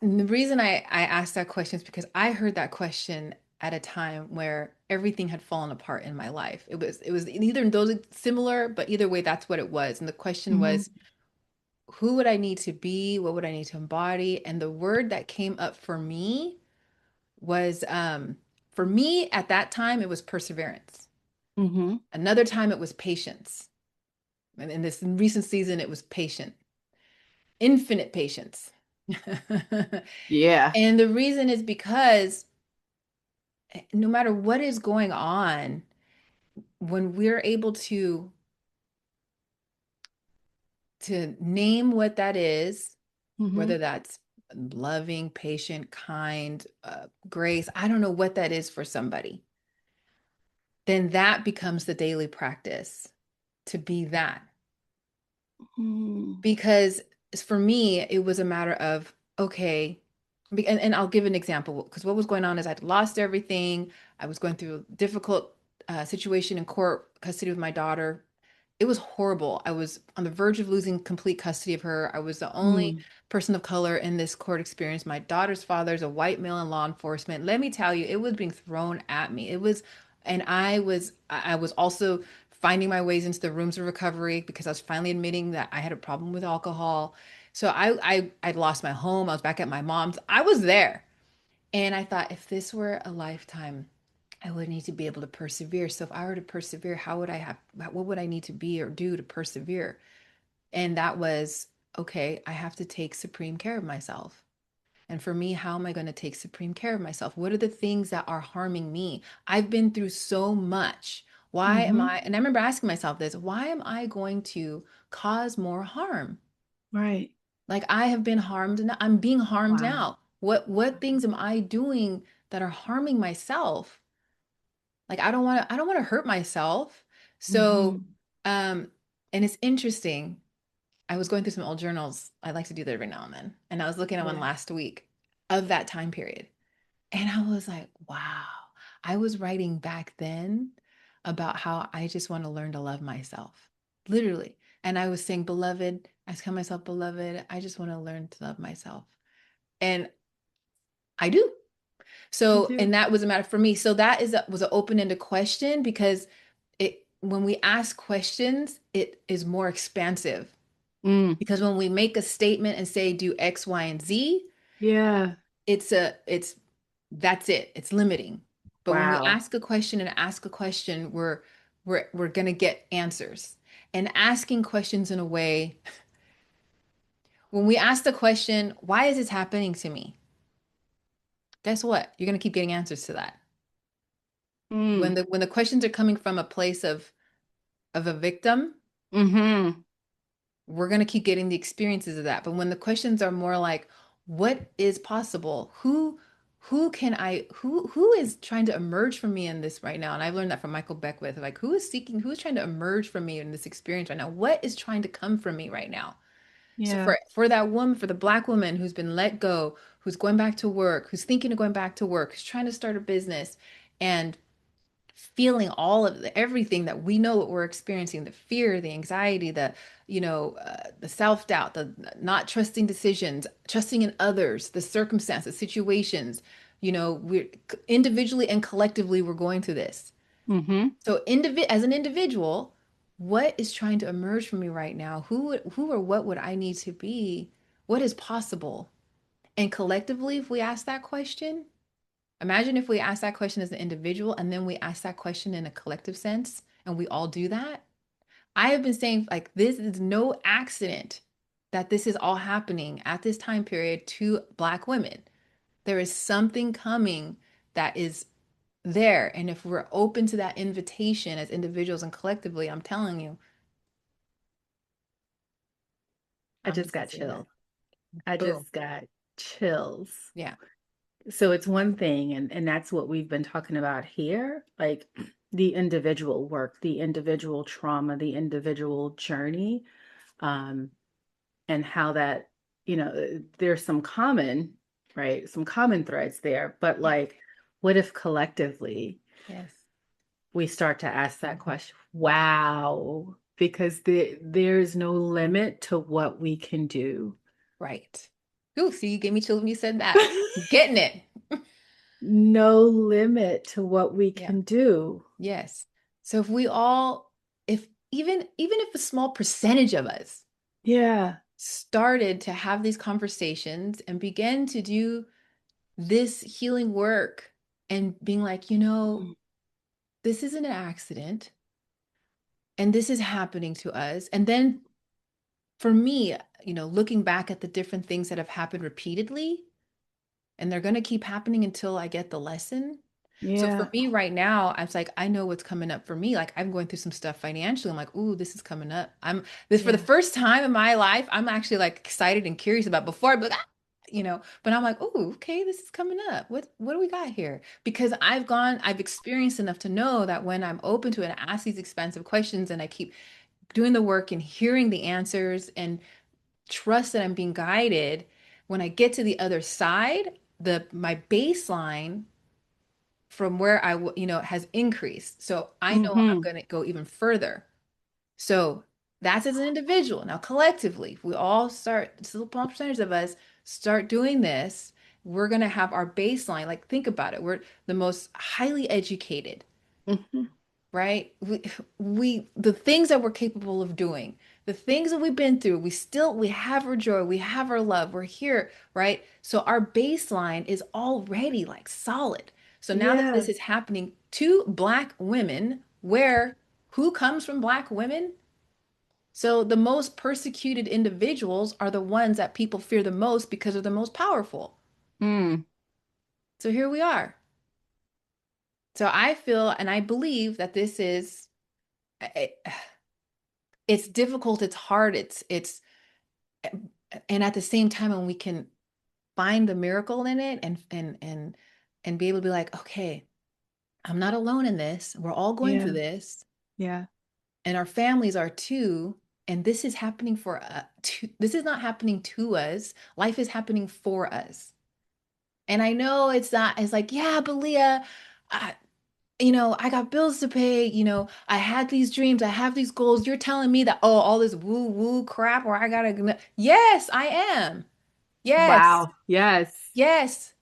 Speaker 2: And the reason I asked that question is because I heard that question at a time where everything had fallen apart in my life. It was either those similar, but either way, that's what it was. And the question
Speaker 1: Hmm.
Speaker 2: was, who would I need to be? What would I need to embody? And the word that came up for me was for me at that time, it was perseverance.
Speaker 1: Hmm.
Speaker 2: Another time it was patience. And in this recent season, it was patient, infinite patience.
Speaker 1: Yeah.
Speaker 2: And the reason is because no matter what is going on, when we're able to name what that is,
Speaker 1: Hmm.
Speaker 2: whether that's loving, patient, kind, grace, I don't know what that is for somebody, then that becomes the daily practice to be that.
Speaker 1: Hmm.
Speaker 2: Because for me, it was a matter of, okay, and I'll give an example because what was going on is I'd lost everything. I was going through a difficult situation in court custody with my daughter. It was horrible. I was on the verge of losing complete custody of her. I was the only
Speaker 1: Hmm.
Speaker 2: person of color in this court experience. My daughter's father is a white male in law enforcement. Let me tell you, it was being thrown at me. And I was also finding my ways into the rooms of recovery because I was finally admitting that I had a problem with alcohol. So I'd lost my home. I was back at my mom's. I was there. And I thought if this were a lifetime, I would need to be able to persevere. So if I were to persevere, what would I need to be or do to persevere? And that was, okay, I have to take supreme care of myself. And for me, how am I going to take supreme care of myself? What are the things that are harming me? I've been through so much. Why am
Speaker 1: Hmm.
Speaker 2: I, and I remember asking myself this, why am I going to cause more harm?
Speaker 1: Right.
Speaker 2: Like I have been harmed and I'm being harmed
Speaker 1: Wow.
Speaker 2: now. What things am I doing that are harming myself? Like I don't want to hurt myself. So
Speaker 1: Hmm.
Speaker 2: um and it's interesting. I was going through some old journals. I like to do that every now and then. And I was looking at one
Speaker 1: Yeah.
Speaker 2: last week of that time period. And I was like, wow. I was writing back then about how I just want to learn to love myself. Literally. And I was saying, beloved, I was calling myself beloved. I just want to learn to love myself. And I do.
Speaker 1: You
Speaker 2: So,
Speaker 1: do.
Speaker 2: and that was a matter for me. So that was an open-ended question because when we ask questions, it is more expansive.
Speaker 1: Mm.
Speaker 2: Because when we make a statement and say do X, Y, and Z,
Speaker 1: Yeah.
Speaker 2: it's that's it. It's limiting. But when we
Speaker 1: Wow.
Speaker 2: ask a question and ask a question, we're going to get answers. And asking questions in a way, when we ask the question, why is this happening to me? Guess what? You're going to keep getting answers to that.
Speaker 1: Mm.
Speaker 2: When the questions are coming from a place of a victim,
Speaker 1: Mm-hmm.
Speaker 2: we're going to keep getting the experiences of that. But when the questions are more like, what is possible? Who can I who is trying to emerge from me in this right now? And I've learned that from Michael Beckwith. Like, who is trying to emerge from me in this experience right now? What is trying to come from me right now? So
Speaker 1: Yeah.
Speaker 2: for that woman, for the Black woman who's been let go, who's going back to work, who's thinking of going back to work, who's trying to start a business, and feeling all of everything that we know what we're experiencing, the fear, the anxiety, the self-doubt, the not trusting decisions, trusting in others, the circumstances, situations, we're individually and collectively we're going through this.
Speaker 1: Mm-hmm.
Speaker 2: So as an individual, what is trying to emerge from me right now? Who or what would I need to be? What is possible? And collectively, if we ask that question, imagine if we ask that question as an individual and then we ask that question in a collective sense and we all do that. I have been saying, like, this is no accident that this is all happening at this time period to Black women. There is something coming that is there. And if we're open to that invitation as individuals and collectively, I'm telling you,
Speaker 1: I
Speaker 2: I'm
Speaker 1: just
Speaker 2: just gonna
Speaker 1: got
Speaker 2: say that.
Speaker 1: chills. I
Speaker 2: Boom.
Speaker 1: just got chills.
Speaker 2: Yeah.
Speaker 1: So it's one thing, and that's what we've been talking about here, like the individual work, the individual trauma, the individual journey, um, and how that, there's some common, right? Some common threads there, but
Speaker 2: Yeah.
Speaker 1: like, what if collectively
Speaker 2: Yes.
Speaker 1: we start to ask that question? Wow, because there's no limit to what we can do.
Speaker 2: Right. Ooh, see, you gave me chills when you said that. Getting it.
Speaker 1: No limit to what we
Speaker 2: Yeah.
Speaker 1: can do.
Speaker 2: Yes. So if we all, if even if a small percentage of us
Speaker 1: Yeah.
Speaker 2: started to have these conversations and begin to do this healing work and being like, this isn't an accident and this is happening to us. And then for me, looking back at the different things that have happened repeatedly, and they're going to keep happening until I get the lesson. So for
Speaker 1: Yeah.
Speaker 2: me right now, I was like, I know what's coming up for me. Like I'm going through some stuff financially. I'm like, ooh, this is coming up. I'm this for the
Speaker 1: Yeah.
Speaker 2: first time in my life. I'm actually like excited and curious about before I'd be like, but I'm like, ooh, okay, this is coming up. What do we got here? Because I've experienced enough to know that when I'm open to it and ask these expansive questions and I keep doing the work and hearing the answers and trust that I'm being guided, when I get to the other side, the my baseline from where has increased. So I know I'm
Speaker 1: Hmm.
Speaker 2: going to go even further. So that's as an individual. Now, collectively, if we all start, still a small percentage of us start doing this, we're going to have our baseline. Like, think about it. We're the most highly educated,
Speaker 1: Hmm.
Speaker 2: right? The things that we're capable of doing, the things that we've been through, we have our joy, we have our love, we're here, right? So our baseline is already like solid. So now that
Speaker 1: Yeah.
Speaker 2: this is happening to Black women, where who comes from Black women? So the most persecuted individuals are the ones that people fear the most because they're the most powerful.
Speaker 1: Mm.
Speaker 2: So here we are. So I feel and I believe that this is it's difficult, it's hard, it's and at the same time when we can find the miracle in it and be able to be like, okay, I'm not alone in this. We're all going through
Speaker 1: Yeah.
Speaker 2: this
Speaker 1: Yeah.
Speaker 2: and our families are too. And this is happening this is not happening to us. Life is happening for us. And I know it's like, yeah, but Leah, I got bills to pay, I had these dreams, I have these goals. You're telling me that, oh, all this woo woo crap where I gotta, yes, I am. Yes,
Speaker 1: Wow. Yes.
Speaker 2: yes,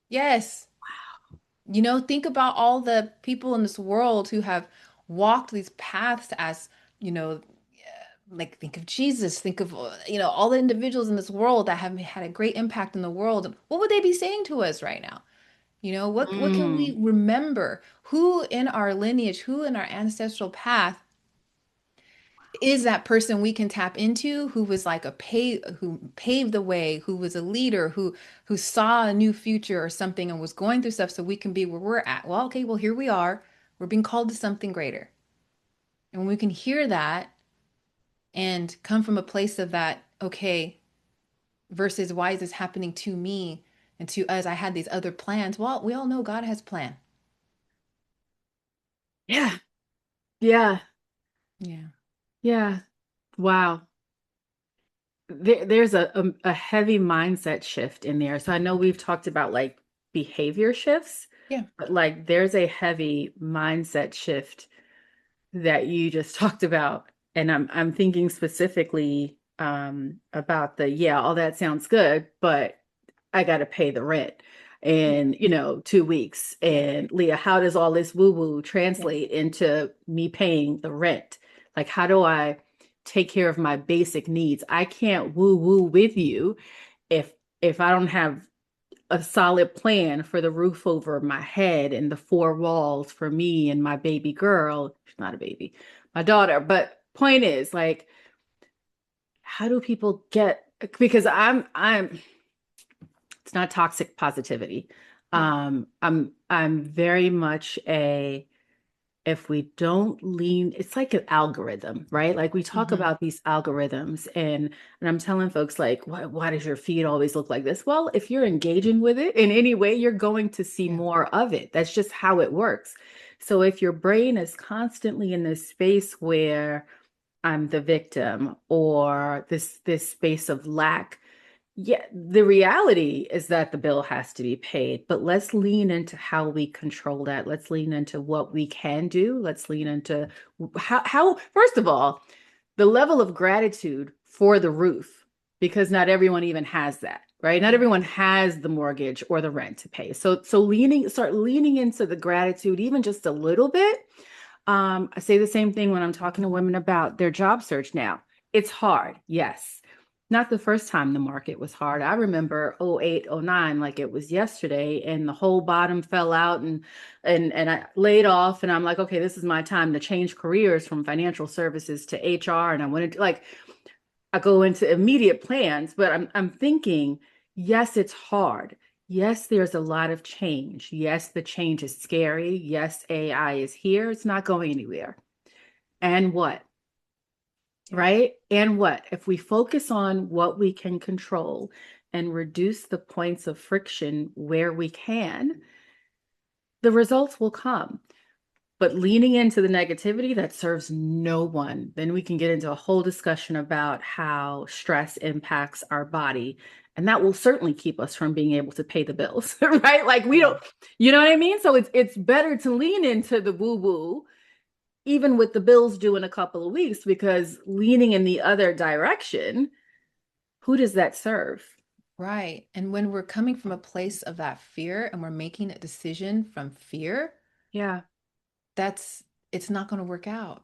Speaker 2: yes. Think about all the people in this world who have walked these paths as, you know, like think of Jesus, think of, all the individuals in this world that have had a great impact in the world. What would they be saying to us right now? What can
Speaker 1: Mm.
Speaker 2: we remember? Who in our lineage, who in our ancestral path is that person we can tap into who was like who paved the way, who was a leader, who saw a new future or something and was going through stuff so we can be where we're at. Well, okay, well, here we are. We're being called to something greater. And when we can hear that and come from a place of that, okay, versus why is this happening to me and to us? I had these other plans. Well, we all know God has a plan.
Speaker 1: Yeah. Yeah.
Speaker 2: Yeah.
Speaker 1: Yeah. Wow. There's a heavy mindset shift in there. So I know we've talked about like behavior shifts,
Speaker 2: Yeah.
Speaker 1: but like there's a heavy mindset shift that you just talked about. And I'm thinking specifically about the, yeah, all that sounds good, but I got to pay the rent
Speaker 2: Yeah.
Speaker 1: in, 2 weeks.
Speaker 2: Yeah.
Speaker 1: And Leah, how does all this woo-woo
Speaker 2: Yeah.
Speaker 1: translate into me paying the rent? Like, how do I take care of my basic needs? I can't woo-woo with you if I don't have a solid plan for the roof over my head and the four walls for me and my baby girl. She's not a baby, my daughter. But point is, like, how do people get, because I'm it's not toxic positivity.
Speaker 2: Yeah.
Speaker 1: I'm very much a, if we don't lean, it's like an algorithm, right? Like we talk
Speaker 2: Hmm.
Speaker 1: about these algorithms, and I'm telling folks like, why does your feed always look like this? Well, if you're engaging with it in any way, you're going to see
Speaker 2: Yeah.
Speaker 1: more of it. That's just how it works. So if your brain is constantly in this space where I'm the victim, or this space of lack, yeah, the reality is that the bill has to be paid, but let's lean into how we control that. Let's lean into what we can do. Let's lean into first of all, the level of gratitude for the roof, because not everyone even has that, right? Not
Speaker 2: Yeah.
Speaker 1: everyone has the mortgage or the rent to pay. So start leaning into the gratitude, even just a little bit. I say the same thing when I'm talking to women about their job search now. It's hard, yes. Not the first time the market was hard. I remember '08, '09, like it was yesterday, and the whole bottom fell out, and I laid off, and I'm like, okay, this is my time to change careers from financial services to HR. And I wanted to, like, I go into immediate plans, but I'm thinking, yes, it's hard. Yes, there's a lot of change. Yes, the change is scary. Yes, AI is here. It's not going anywhere. And what?
Speaker 2: Yeah.
Speaker 1: Right? And what? If we focus on what we can control and reduce the points of friction where we can, the results will come. But leaning into the negativity that serves no one, then we can get into a whole discussion about how stress impacts our body. And that will certainly keep us from being able to pay the bills, right? Like we
Speaker 2: Yeah.
Speaker 1: don't, you know what I mean? So it's better to lean into the woo-woo, even with the bills due in a couple of weeks, because leaning in the other direction, who does that serve?
Speaker 2: Right. And when we're coming from a place of that fear and we're making a decision from fear,
Speaker 1: Yeah.
Speaker 2: that's it's not going to work out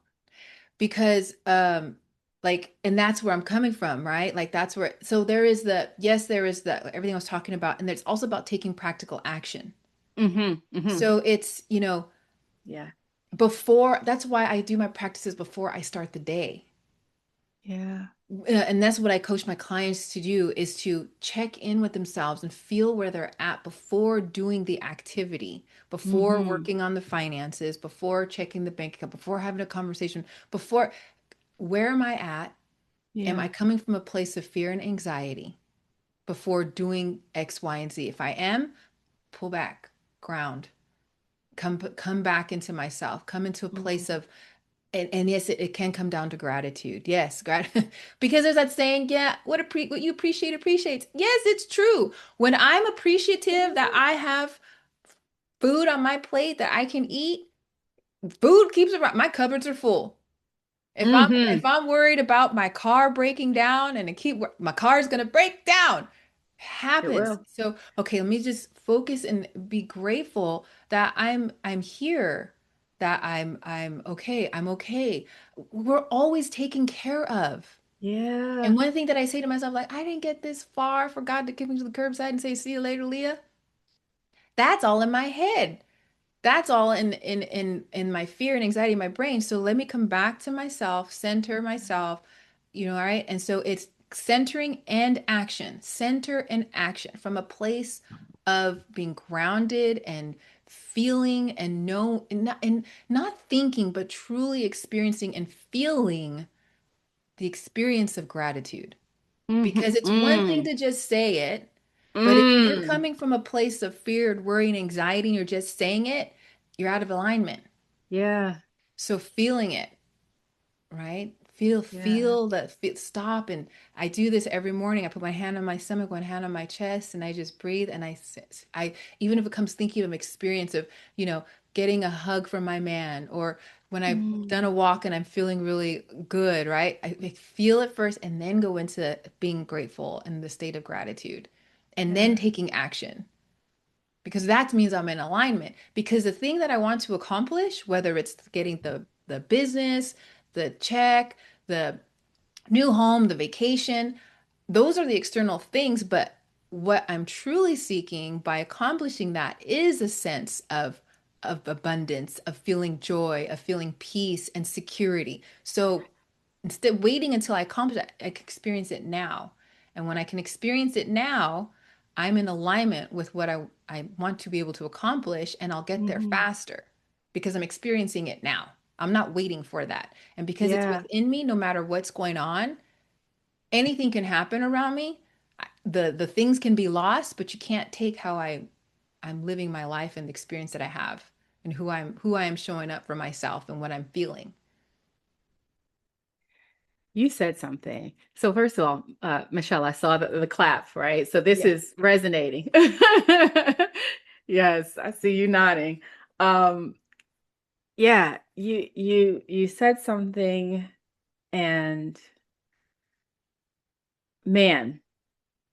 Speaker 2: because like and that's where I'm coming from, right? Like that's where so there is the yes, there is the everything I was talking about and there's also about taking practical action.
Speaker 1: Mm-hmm. Mm-hmm.
Speaker 2: So it's,
Speaker 1: Yeah.
Speaker 2: before that's why I do my practices before I start the day.
Speaker 1: Yeah.
Speaker 2: And that's what I coach my clients to do is to check in with themselves and feel where they're at before doing the activity, before
Speaker 1: Mm-hmm.
Speaker 2: working on the finances, before checking the bank account, before having a conversation, before where am I at? Am
Speaker 1: Yeah.
Speaker 2: I coming from a place of fear and anxiety before doing X, Y, and Z? If I am, pull back, ground, come back into myself, come into a place
Speaker 1: Mm-hmm.
Speaker 2: of and yes, it can come down to gratitude. Yes, because there's that saying, yeah, what you appreciate appreciates. Yes, it's true. When I'm appreciative that I have food on my plate that I can eat, food keeps around. My cupboards are full. If
Speaker 1: Mm-hmm.
Speaker 2: I'm worried about my car breaking down and my car's gonna break down,
Speaker 1: It
Speaker 2: happens.
Speaker 1: will.
Speaker 2: So okay, let me just focus and be grateful that I'm here, that I'm okay. I'm okay. We're always taken care of. And
Speaker 1: Yeah.
Speaker 2: one thing that I say to myself, like, I didn't get this far for God to kick me to the curbside and say, see you later, Leah. That's all in my head. That's all in my fear and anxiety in my brain. So let me come back to myself, center myself, all right? And so it's centering and action, center and action from a place of being grounded and feeling and know and not thinking, but truly experiencing and feeling the experience of gratitude.
Speaker 1: Mhm.
Speaker 2: Because it's one thing
Speaker 1: Mm.
Speaker 2: to just say it, but if you're
Speaker 1: Mm.
Speaker 2: coming from a place of fear, worry, and anxiety, and you're just saying it, you're out of alignment.
Speaker 1: Yeah.
Speaker 2: So feeling it, right? Feel,
Speaker 1: Yeah.
Speaker 2: feel that, stop. And I do this every morning. I put my hand on my stomach, one hand on my chest, and I just breathe. And even if it comes thinking of an experience of, you know, getting a hug from my man, or when I've done
Speaker 1: Mm.
Speaker 2: a walk and I'm feeling really good, right? I feel it first and then go into being grateful in the state of gratitude and then
Speaker 1: Yeah.
Speaker 2: taking action because that means I'm in alignment. Because the thing that I want to accomplish, whether it's getting the business, the check, the new home, the vacation, those are the external things. But what I'm truly seeking by accomplishing that is a sense of abundance, of feeling joy, of feeling peace and security. So instead waiting until I accomplish it, I can experience it now. And when I can experience it now, I'm in alignment with what I want to be able to accomplish, and I'll get there
Speaker 1: Hmm.
Speaker 2: faster because I'm experiencing it now. I'm not waiting for that. And because it's
Speaker 1: Yeah.
Speaker 2: within me, no matter what's going on, anything can happen around me. The things can be lost, but you can't take how I'm living my life and the experience that I have and who I am showing up for myself and what I'm feeling.
Speaker 1: You said something. So first of all, Michelle, I saw the clap, right? So this
Speaker 2: Yeah.
Speaker 1: is resonating. Yes, I see you nodding. Um, yeah, you said something, and man,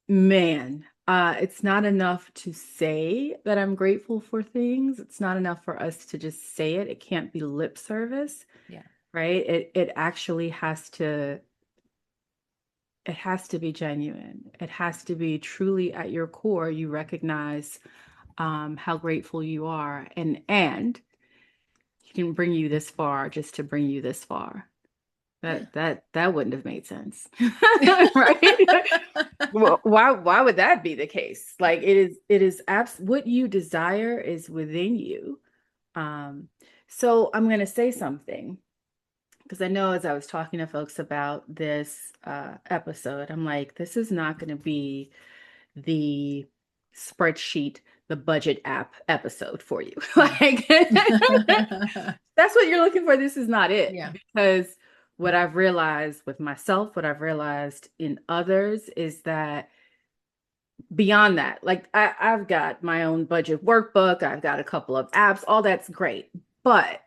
Speaker 1: it's not enough to say that I'm grateful for things. It's not enough for us to just say it. It can't be lip service,
Speaker 2: Yeah.
Speaker 1: right? It actually has to be genuine. It has to be truly at your core. You recognize how grateful you are, and he didn't bring you this far just to bring you this far.
Speaker 2: Yeah.
Speaker 1: That wouldn't have made sense, right? Well, why would that be the case? Like it is what you desire is within you. Um, so I'm going to say something because I know as I was talking to folks about this episode, I'm like, this is not going to be the spreadsheet, the budget app episode for you.
Speaker 2: Yeah.
Speaker 1: Like, that's what you're looking for. This is not it.
Speaker 2: Yeah.
Speaker 1: Because what I've realized with myself, what I've realized in others is that beyond that, like I've got my own budget workbook, I've got a couple of apps, all that's great. But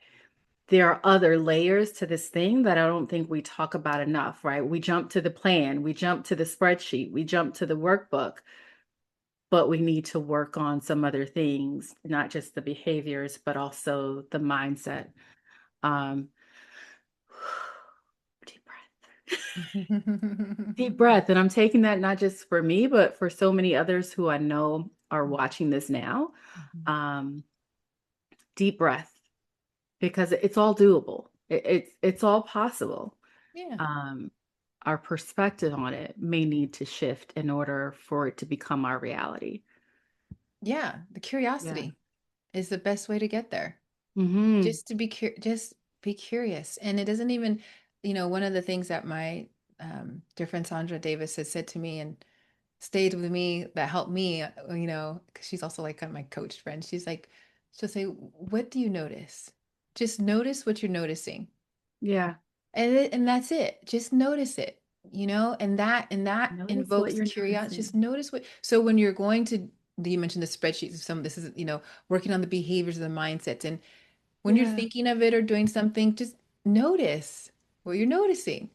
Speaker 1: there are other layers to this thing that I don't think we talk about enough, right? We jump to the plan, we jump to the spreadsheet, we jump to the workbook, but we need to work on some other things, not just the behaviors, but also the mindset. Um, deep breath. Deep breath. And I'm taking that not just for me, but for so many others who I know are watching this now. Um, deep breath, because it's all doable. It's all possible.
Speaker 2: Yeah.
Speaker 1: Um, our perspective on it may need to shift in order for it to become our reality.
Speaker 2: Yeah. The
Speaker 1: Yeah.
Speaker 2: curiosity is the best way to get there.
Speaker 1: Hmm.
Speaker 2: Just to be just be curious. And it doesn't even, one of the things that my dear friend Sandra Davis has said to me and stayed with me that helped me, because she's also like my coach friend. She'll say, "What do you notice? Just notice what you're noticing."
Speaker 1: Yeah.
Speaker 2: And that's it. Just notice it, and that
Speaker 1: Notice what
Speaker 2: invokes
Speaker 1: you're
Speaker 2: curiosity. Just
Speaker 1: noticing.
Speaker 2: notice what. So when you're going to, you mentioned the spreadsheets. Some this is working on the behaviors, the mindsets, and when you're
Speaker 1: Yeah.
Speaker 2: thinking of it or doing something, just notice what you're noticing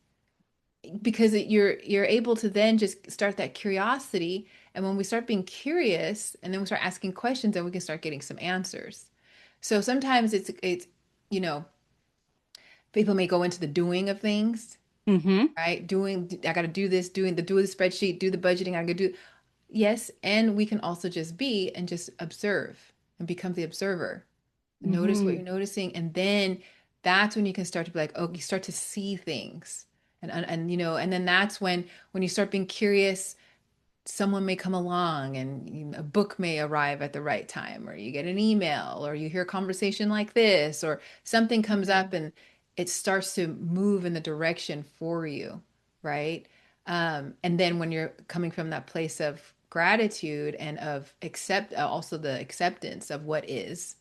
Speaker 2: because you're able to then just start that curiosity. And when we start being curious, and then we start asking questions, then we can start getting some answers. So sometimes it's you know people may go into the doing of things,
Speaker 1: Hmm.
Speaker 2: right? Doing, I got to do this, do the spreadsheet, do the budgeting. I got to do. Yes, and we can also just be and just observe and become the observer. Notice what
Speaker 1: Mm-hmm.
Speaker 2: you're noticing, and then that's when you can start to be like, oh, you start to see things. And and then that's when you start being curious, someone may come along and a book may arrive at the right time, or you get an email, or you hear a conversation like this, or something comes up and it starts to move in the direction for you, right? And then when you're coming from that place of gratitude and of also the acceptance of what is,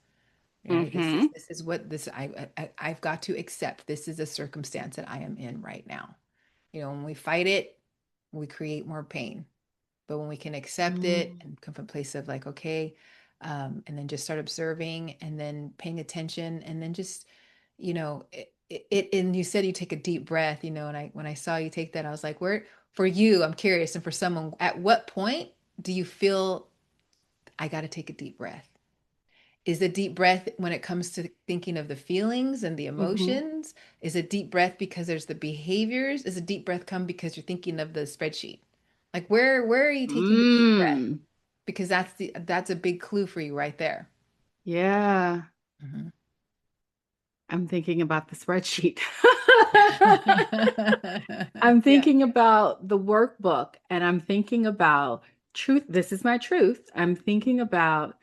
Speaker 2: right?
Speaker 1: Mm-hmm.
Speaker 2: This is what this I've got to accept. This is the circumstance that I am in right now. When we fight it, we create more pain. But when we can accept it
Speaker 1: Mm.
Speaker 2: and come from a place of like, okay, and then just start observing and then paying attention and then just, and you said you take a deep breath, and when I saw you take that, I was like, where for you, I'm curious, and for someone, at what point do you feel I got to take a deep breath? Is a deep breath when it comes to thinking of the feelings and the
Speaker 1: Mm-hmm.
Speaker 2: emotions? Is a deep breath because there's the behaviors? Is a deep breath come because you're thinking of the spreadsheet? Like where are you taking the deep breath?
Speaker 1: Mm.
Speaker 2: Because that's a big clue for you right there.
Speaker 1: Yeah.
Speaker 2: Mhm.
Speaker 1: I'm thinking about the spreadsheet. I'm
Speaker 2: Yeah.
Speaker 1: thinking about the workbook and I'm thinking about truth. This is my truth. I'm thinking about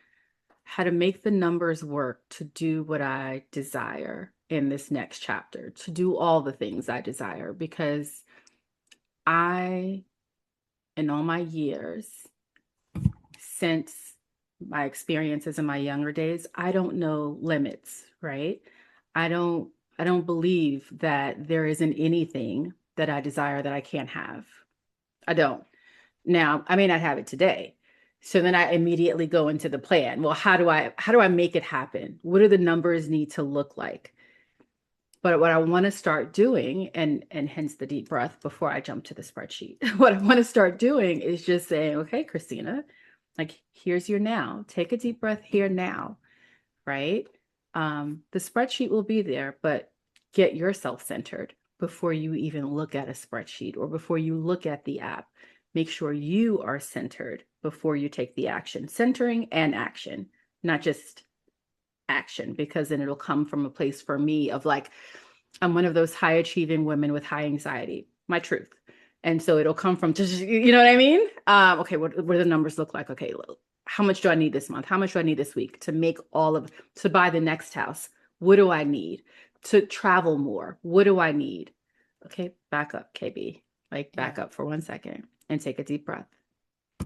Speaker 1: how to make the numbers work to do what I desire in this next chapter, to do all the things I desire, because I, in all my years, since my experiences in my younger days, I don't know limits, right? I don't I don't believe that there isn't anything that I desire that I can't have. I don't. Now, I may not have it today. So then I immediately go into the plan. Well, how do I make it happen? What do the numbers need to look like? But what I want to start doing, and hence the deep breath before I jump to the spreadsheet, what I want to start doing is just saying, okay, Kristina, like here's your now. Take a deep breath here now, right? The spreadsheet will be there, but get yourself centered before you even look at a spreadsheet or before you look at the app. Make sure you are centered before you take the action. Centering and action, not just action, because then it'll come from a place for me of like, I'm one of those high achieving women with high anxiety, my truth. And so it'll come from just, you know what I mean? Okay, what do the numbers look like? Okay, how much do I need this month? How much do I need this week to make to buy the next house? What do I need to travel more? What do I need? Okay, back up, KB. Like back
Speaker 2: Yeah.
Speaker 1: up for 1 second and take a deep breath.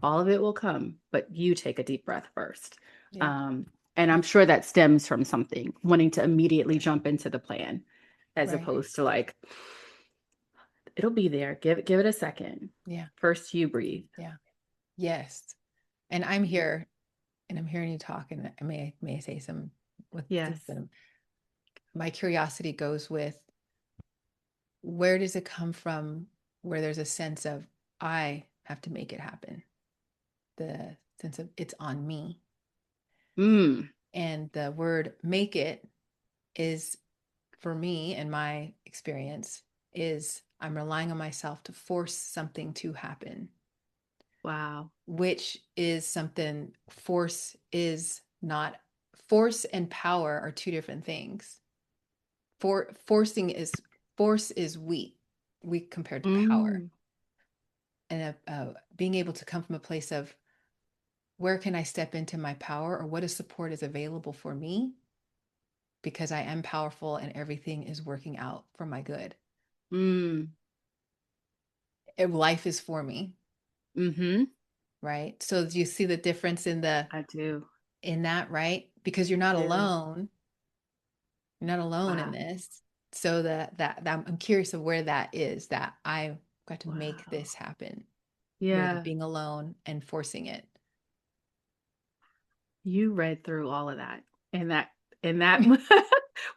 Speaker 1: All of it will come, but you take a deep breath first.
Speaker 2: Yeah.
Speaker 1: Um, and I'm sure that stems from something, wanting to immediately jump into the plan as
Speaker 2: Right.
Speaker 1: opposed to like, it'll be there. Give it a second.
Speaker 2: Yeah.
Speaker 1: First you breathe.
Speaker 2: Yeah. Yes. And I'm here and I'm hearing you talk and I may say some with things
Speaker 1: Yes.
Speaker 2: that my curiosity goes with where does it come from where there's a sense of I have to make it happen. The sense of it's on me.
Speaker 1: Mm.
Speaker 2: And the word make it is for me and my experience is I'm relying on myself to force something to happen,
Speaker 1: Wow.
Speaker 2: which is something force is not force and power are two different things. Forcing is force is weak compared to power.
Speaker 1: Mm.
Speaker 2: And being able to come from a place of where can I step into my power or what is support is available for me because I am powerful and everything is working out for my good.
Speaker 1: Mm.
Speaker 2: If life is for me,
Speaker 1: Mm-hmm.
Speaker 2: right? So do you see the difference
Speaker 1: I do.
Speaker 2: in that, right? Because
Speaker 1: I do.
Speaker 2: you're not alone in
Speaker 1: Wow.
Speaker 2: this. So that I'm curious of where that is that I've got to make
Speaker 1: Wow.
Speaker 2: this happen rather than
Speaker 1: Yeah.
Speaker 2: being alone and forcing it.
Speaker 1: You read through all of that. And that what did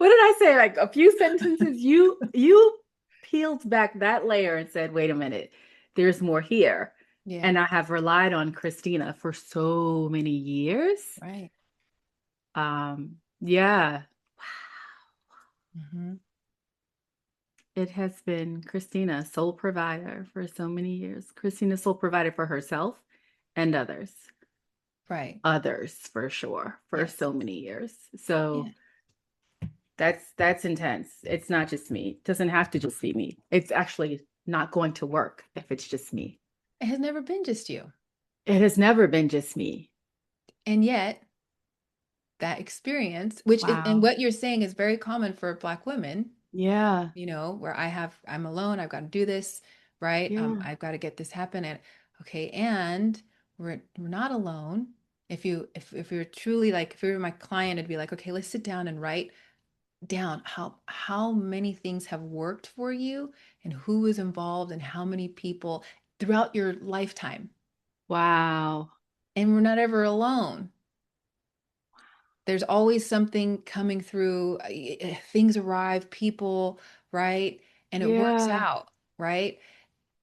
Speaker 1: I say? Like a few sentences, you peeled back that layer and said, wait a minute, there's more here.
Speaker 2: Yeah,
Speaker 1: And I have relied on Kristina for so many years.
Speaker 2: right.
Speaker 1: Yeah. Wow.
Speaker 2: Hmm.
Speaker 1: It has been Kristina, sole provider for so many years. Kristina, sole provider for herself and others.
Speaker 2: Right.
Speaker 1: Others for sure, for
Speaker 2: Yes.
Speaker 1: so many years. So
Speaker 2: Yeah.
Speaker 1: that's intense. It's not just me. It doesn't have to just be me. It's actually not going to work if it's just me.
Speaker 2: It has never been just you.
Speaker 1: It has never been just me.
Speaker 2: And yet, that experience, which is, and
Speaker 1: Wow.
Speaker 2: what you're saying is very common for Black women,
Speaker 1: Yeah.
Speaker 2: where I'm alone, I've got to do this, right?
Speaker 1: Yeah.
Speaker 2: I've got to get this happen. And okay, and we're not alone. If you're truly like, if you're my client, it'd be like, okay, let's sit down and write down how many things have worked for you and who is involved and how many people throughout your lifetime.
Speaker 1: Wow.
Speaker 2: And we're not ever alone. There's always something coming through, things arrive, people, right? And it works
Speaker 1: Yeah.
Speaker 2: out, right?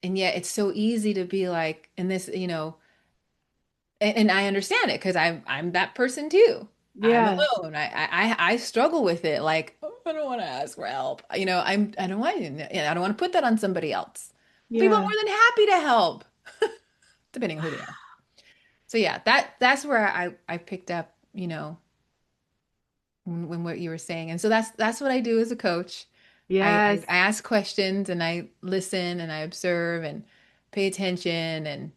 Speaker 2: And yet it's so easy to be like, and this, and I understand it because I'm that person too. I'm
Speaker 1: Yeah.
Speaker 2: alone. I struggle with it. Like, oh, I don't want to ask for help. I don't want I don't want to put that on somebody else. People are
Speaker 1: Yeah.
Speaker 2: more than happy to help, depending on who they are. So yeah, that's where I picked up, when what you were saying. And so that's what I do as a coach.
Speaker 1: Yes.
Speaker 2: I ask questions and I listen and I observe and pay attention and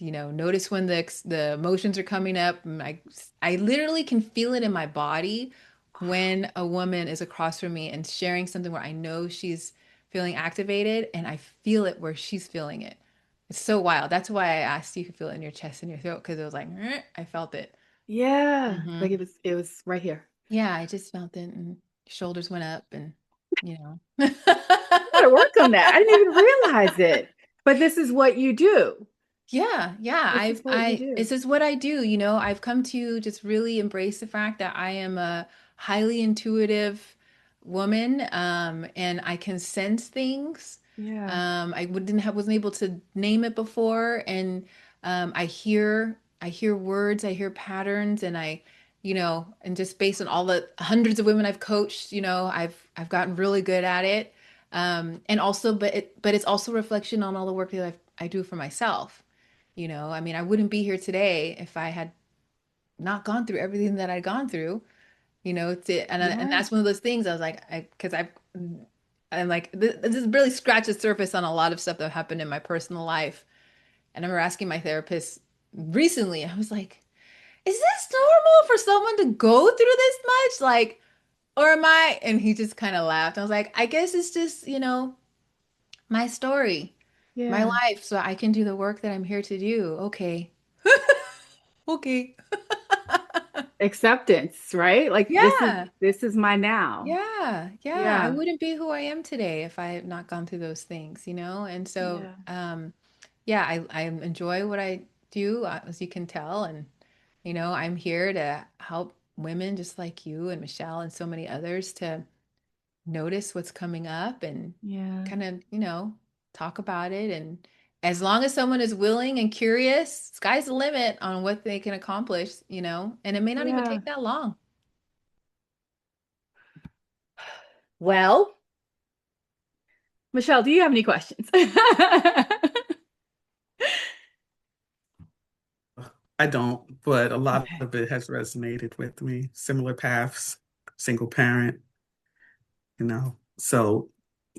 Speaker 2: notice when the emotions are coming up. And I literally can feel it in my body when a woman is across from me and sharing something where I know she's feeling activated and I feel it where she's feeling it. It's so wild. That's why I asked you if you feel it in your chest and your throat because it was like, I felt it.
Speaker 1: Yeah.
Speaker 2: Hmm.
Speaker 1: Like it was right here.
Speaker 2: Yeah, I just felt it and shoulders went up and you know.
Speaker 1: I gotta work on that. I didn't even realize it. But this is what you do.
Speaker 2: Yeah, yeah.
Speaker 1: This is what you
Speaker 2: This
Speaker 1: do.
Speaker 2: is what I do. I've come to just really embrace the fact that I am a highly intuitive woman, and I can sense things.
Speaker 1: Yeah.
Speaker 2: Wasn't able to name it before, and I hear words, I hear patterns, and and just based on all the hundreds of women I've coached, I've gotten really good at it. And also, but it's also a reflection on all the work that I do for myself. I mean, I wouldn't be here today if I had not gone through everything that I'd gone through, and
Speaker 1: Yeah.
Speaker 2: that's one of those things I was like, because I'm like, this really scratched the surface on a lot of stuff that happened in my personal life. And I remember asking my therapist recently, I was like, is this normal for someone to go through this much? Like, or am I? And he just kind of laughed. I was like, I guess it's just, my story, my
Speaker 1: Yeah.
Speaker 2: life, so I can do the work that I'm here to do. Okay. Okay.
Speaker 1: Acceptance, right? Like this is
Speaker 2: Yeah.
Speaker 1: this is my now.
Speaker 2: Yeah. Yeah. I
Speaker 1: Yeah.
Speaker 2: wouldn't be who I am today if I had not gone through those things. And so,
Speaker 1: Yeah.
Speaker 2: yeah, I enjoy what I do, as you can tell. And, I'm here to help women just like you and Michelle and so many others to notice what's coming up and
Speaker 1: Yeah.
Speaker 2: kind of, talk about it. And as long as someone is willing and curious, sky's the limit on what they can accomplish. And it may not even
Speaker 1: Yeah.
Speaker 2: take that long.
Speaker 1: Well, Michelle, do you have any questions?
Speaker 3: I don't, but a lot
Speaker 1: Okay.
Speaker 3: of it has resonated with me. Similar paths, single parent, So,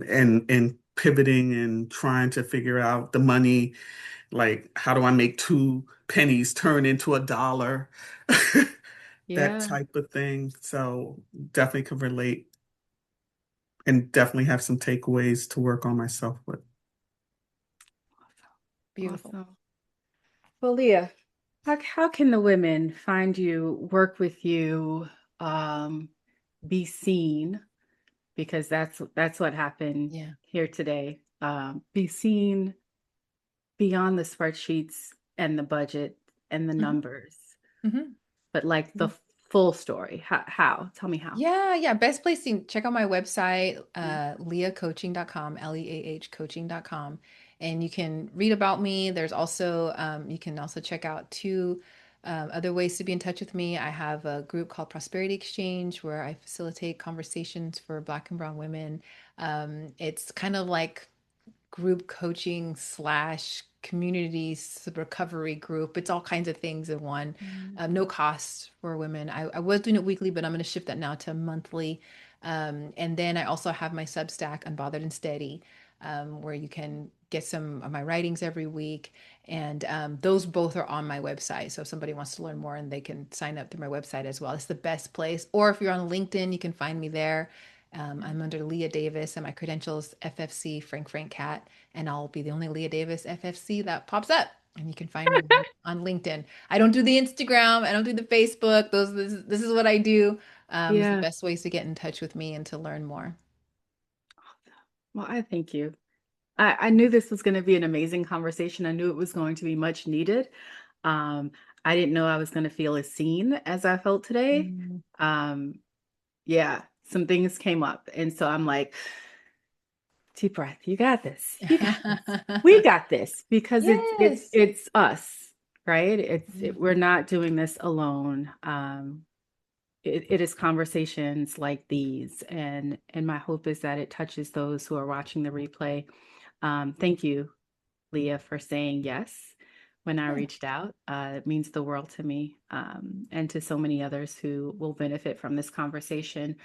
Speaker 3: and pivoting and trying to figure out the money, like how do I make two pennies turn into $1? That
Speaker 1: Yeah.
Speaker 3: type of thing. So definitely could relate and definitely have some takeaways to work on myself with.
Speaker 2: Beautiful.
Speaker 1: Awesome. Well, Leah, how can the women find you, work with you, um, be seen? Because that's what happened
Speaker 2: Yeah.
Speaker 1: here today. Be seen beyond the spreadsheets and the budget and the
Speaker 2: Hmm.
Speaker 1: numbers,
Speaker 2: Hmm.
Speaker 1: but like the full story. How? Tell me how.
Speaker 2: Yeah, yeah. Best place to check out my website,
Speaker 1: Yeah.
Speaker 2: leahcoaching.com, Leah coaching.com. And you can read about me. There's also, you can also check out two other ways to be in touch with me. I have a group called Prosperity Exchange where I facilitate conversations for Black and Brown women. It's kind of like group coaching slash community recovery group. It's all kinds of things in one. No cost for women. I was doing it weekly, but I'm going to shift that now to monthly. And then I also have my Substack, Unbothered and Steady, where you can get some of my writings every week. And those both are on my website. So if somebody wants to learn more, and they can sign up through my website as well. It's the best place. Or if you're on LinkedIn, you can find me there. I'm under Leah Davis, and my credentials FFC Frank Cat, and I'll be the only Leah Davis FFC that pops up. And you can find me on LinkedIn. I don't do the Instagram. I don't do the Facebook. This is what I do. It's the
Speaker 1: Yeah.
Speaker 2: best ways to get in touch with me and to learn more.
Speaker 1: Well, I thank you. I knew this was going to be an amazing conversation. I knew it was going to be much needed. Um, I didn't know I was going to feel as seen as I felt today.
Speaker 2: Mm.
Speaker 1: Yeah, some things came up. And so I'm like, deep breath. You got this. You got this. We got this, because
Speaker 2: Yes.
Speaker 1: it's us, right?
Speaker 2: Mhm.
Speaker 1: We're not doing this alone. It is conversations like these, and my hope is that it touches those who are watching the replay. Thank you, Leah, for saying yes when I
Speaker 2: Yeah.
Speaker 1: reached out. It means the world to me, and to so many others who will benefit from this conversation.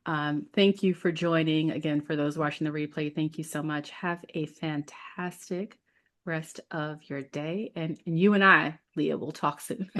Speaker 1: Thank you for joining. Again, for those watching the replay, thank you so much. Have a fantastic rest of your day. And you and I, Leah, will talk soon.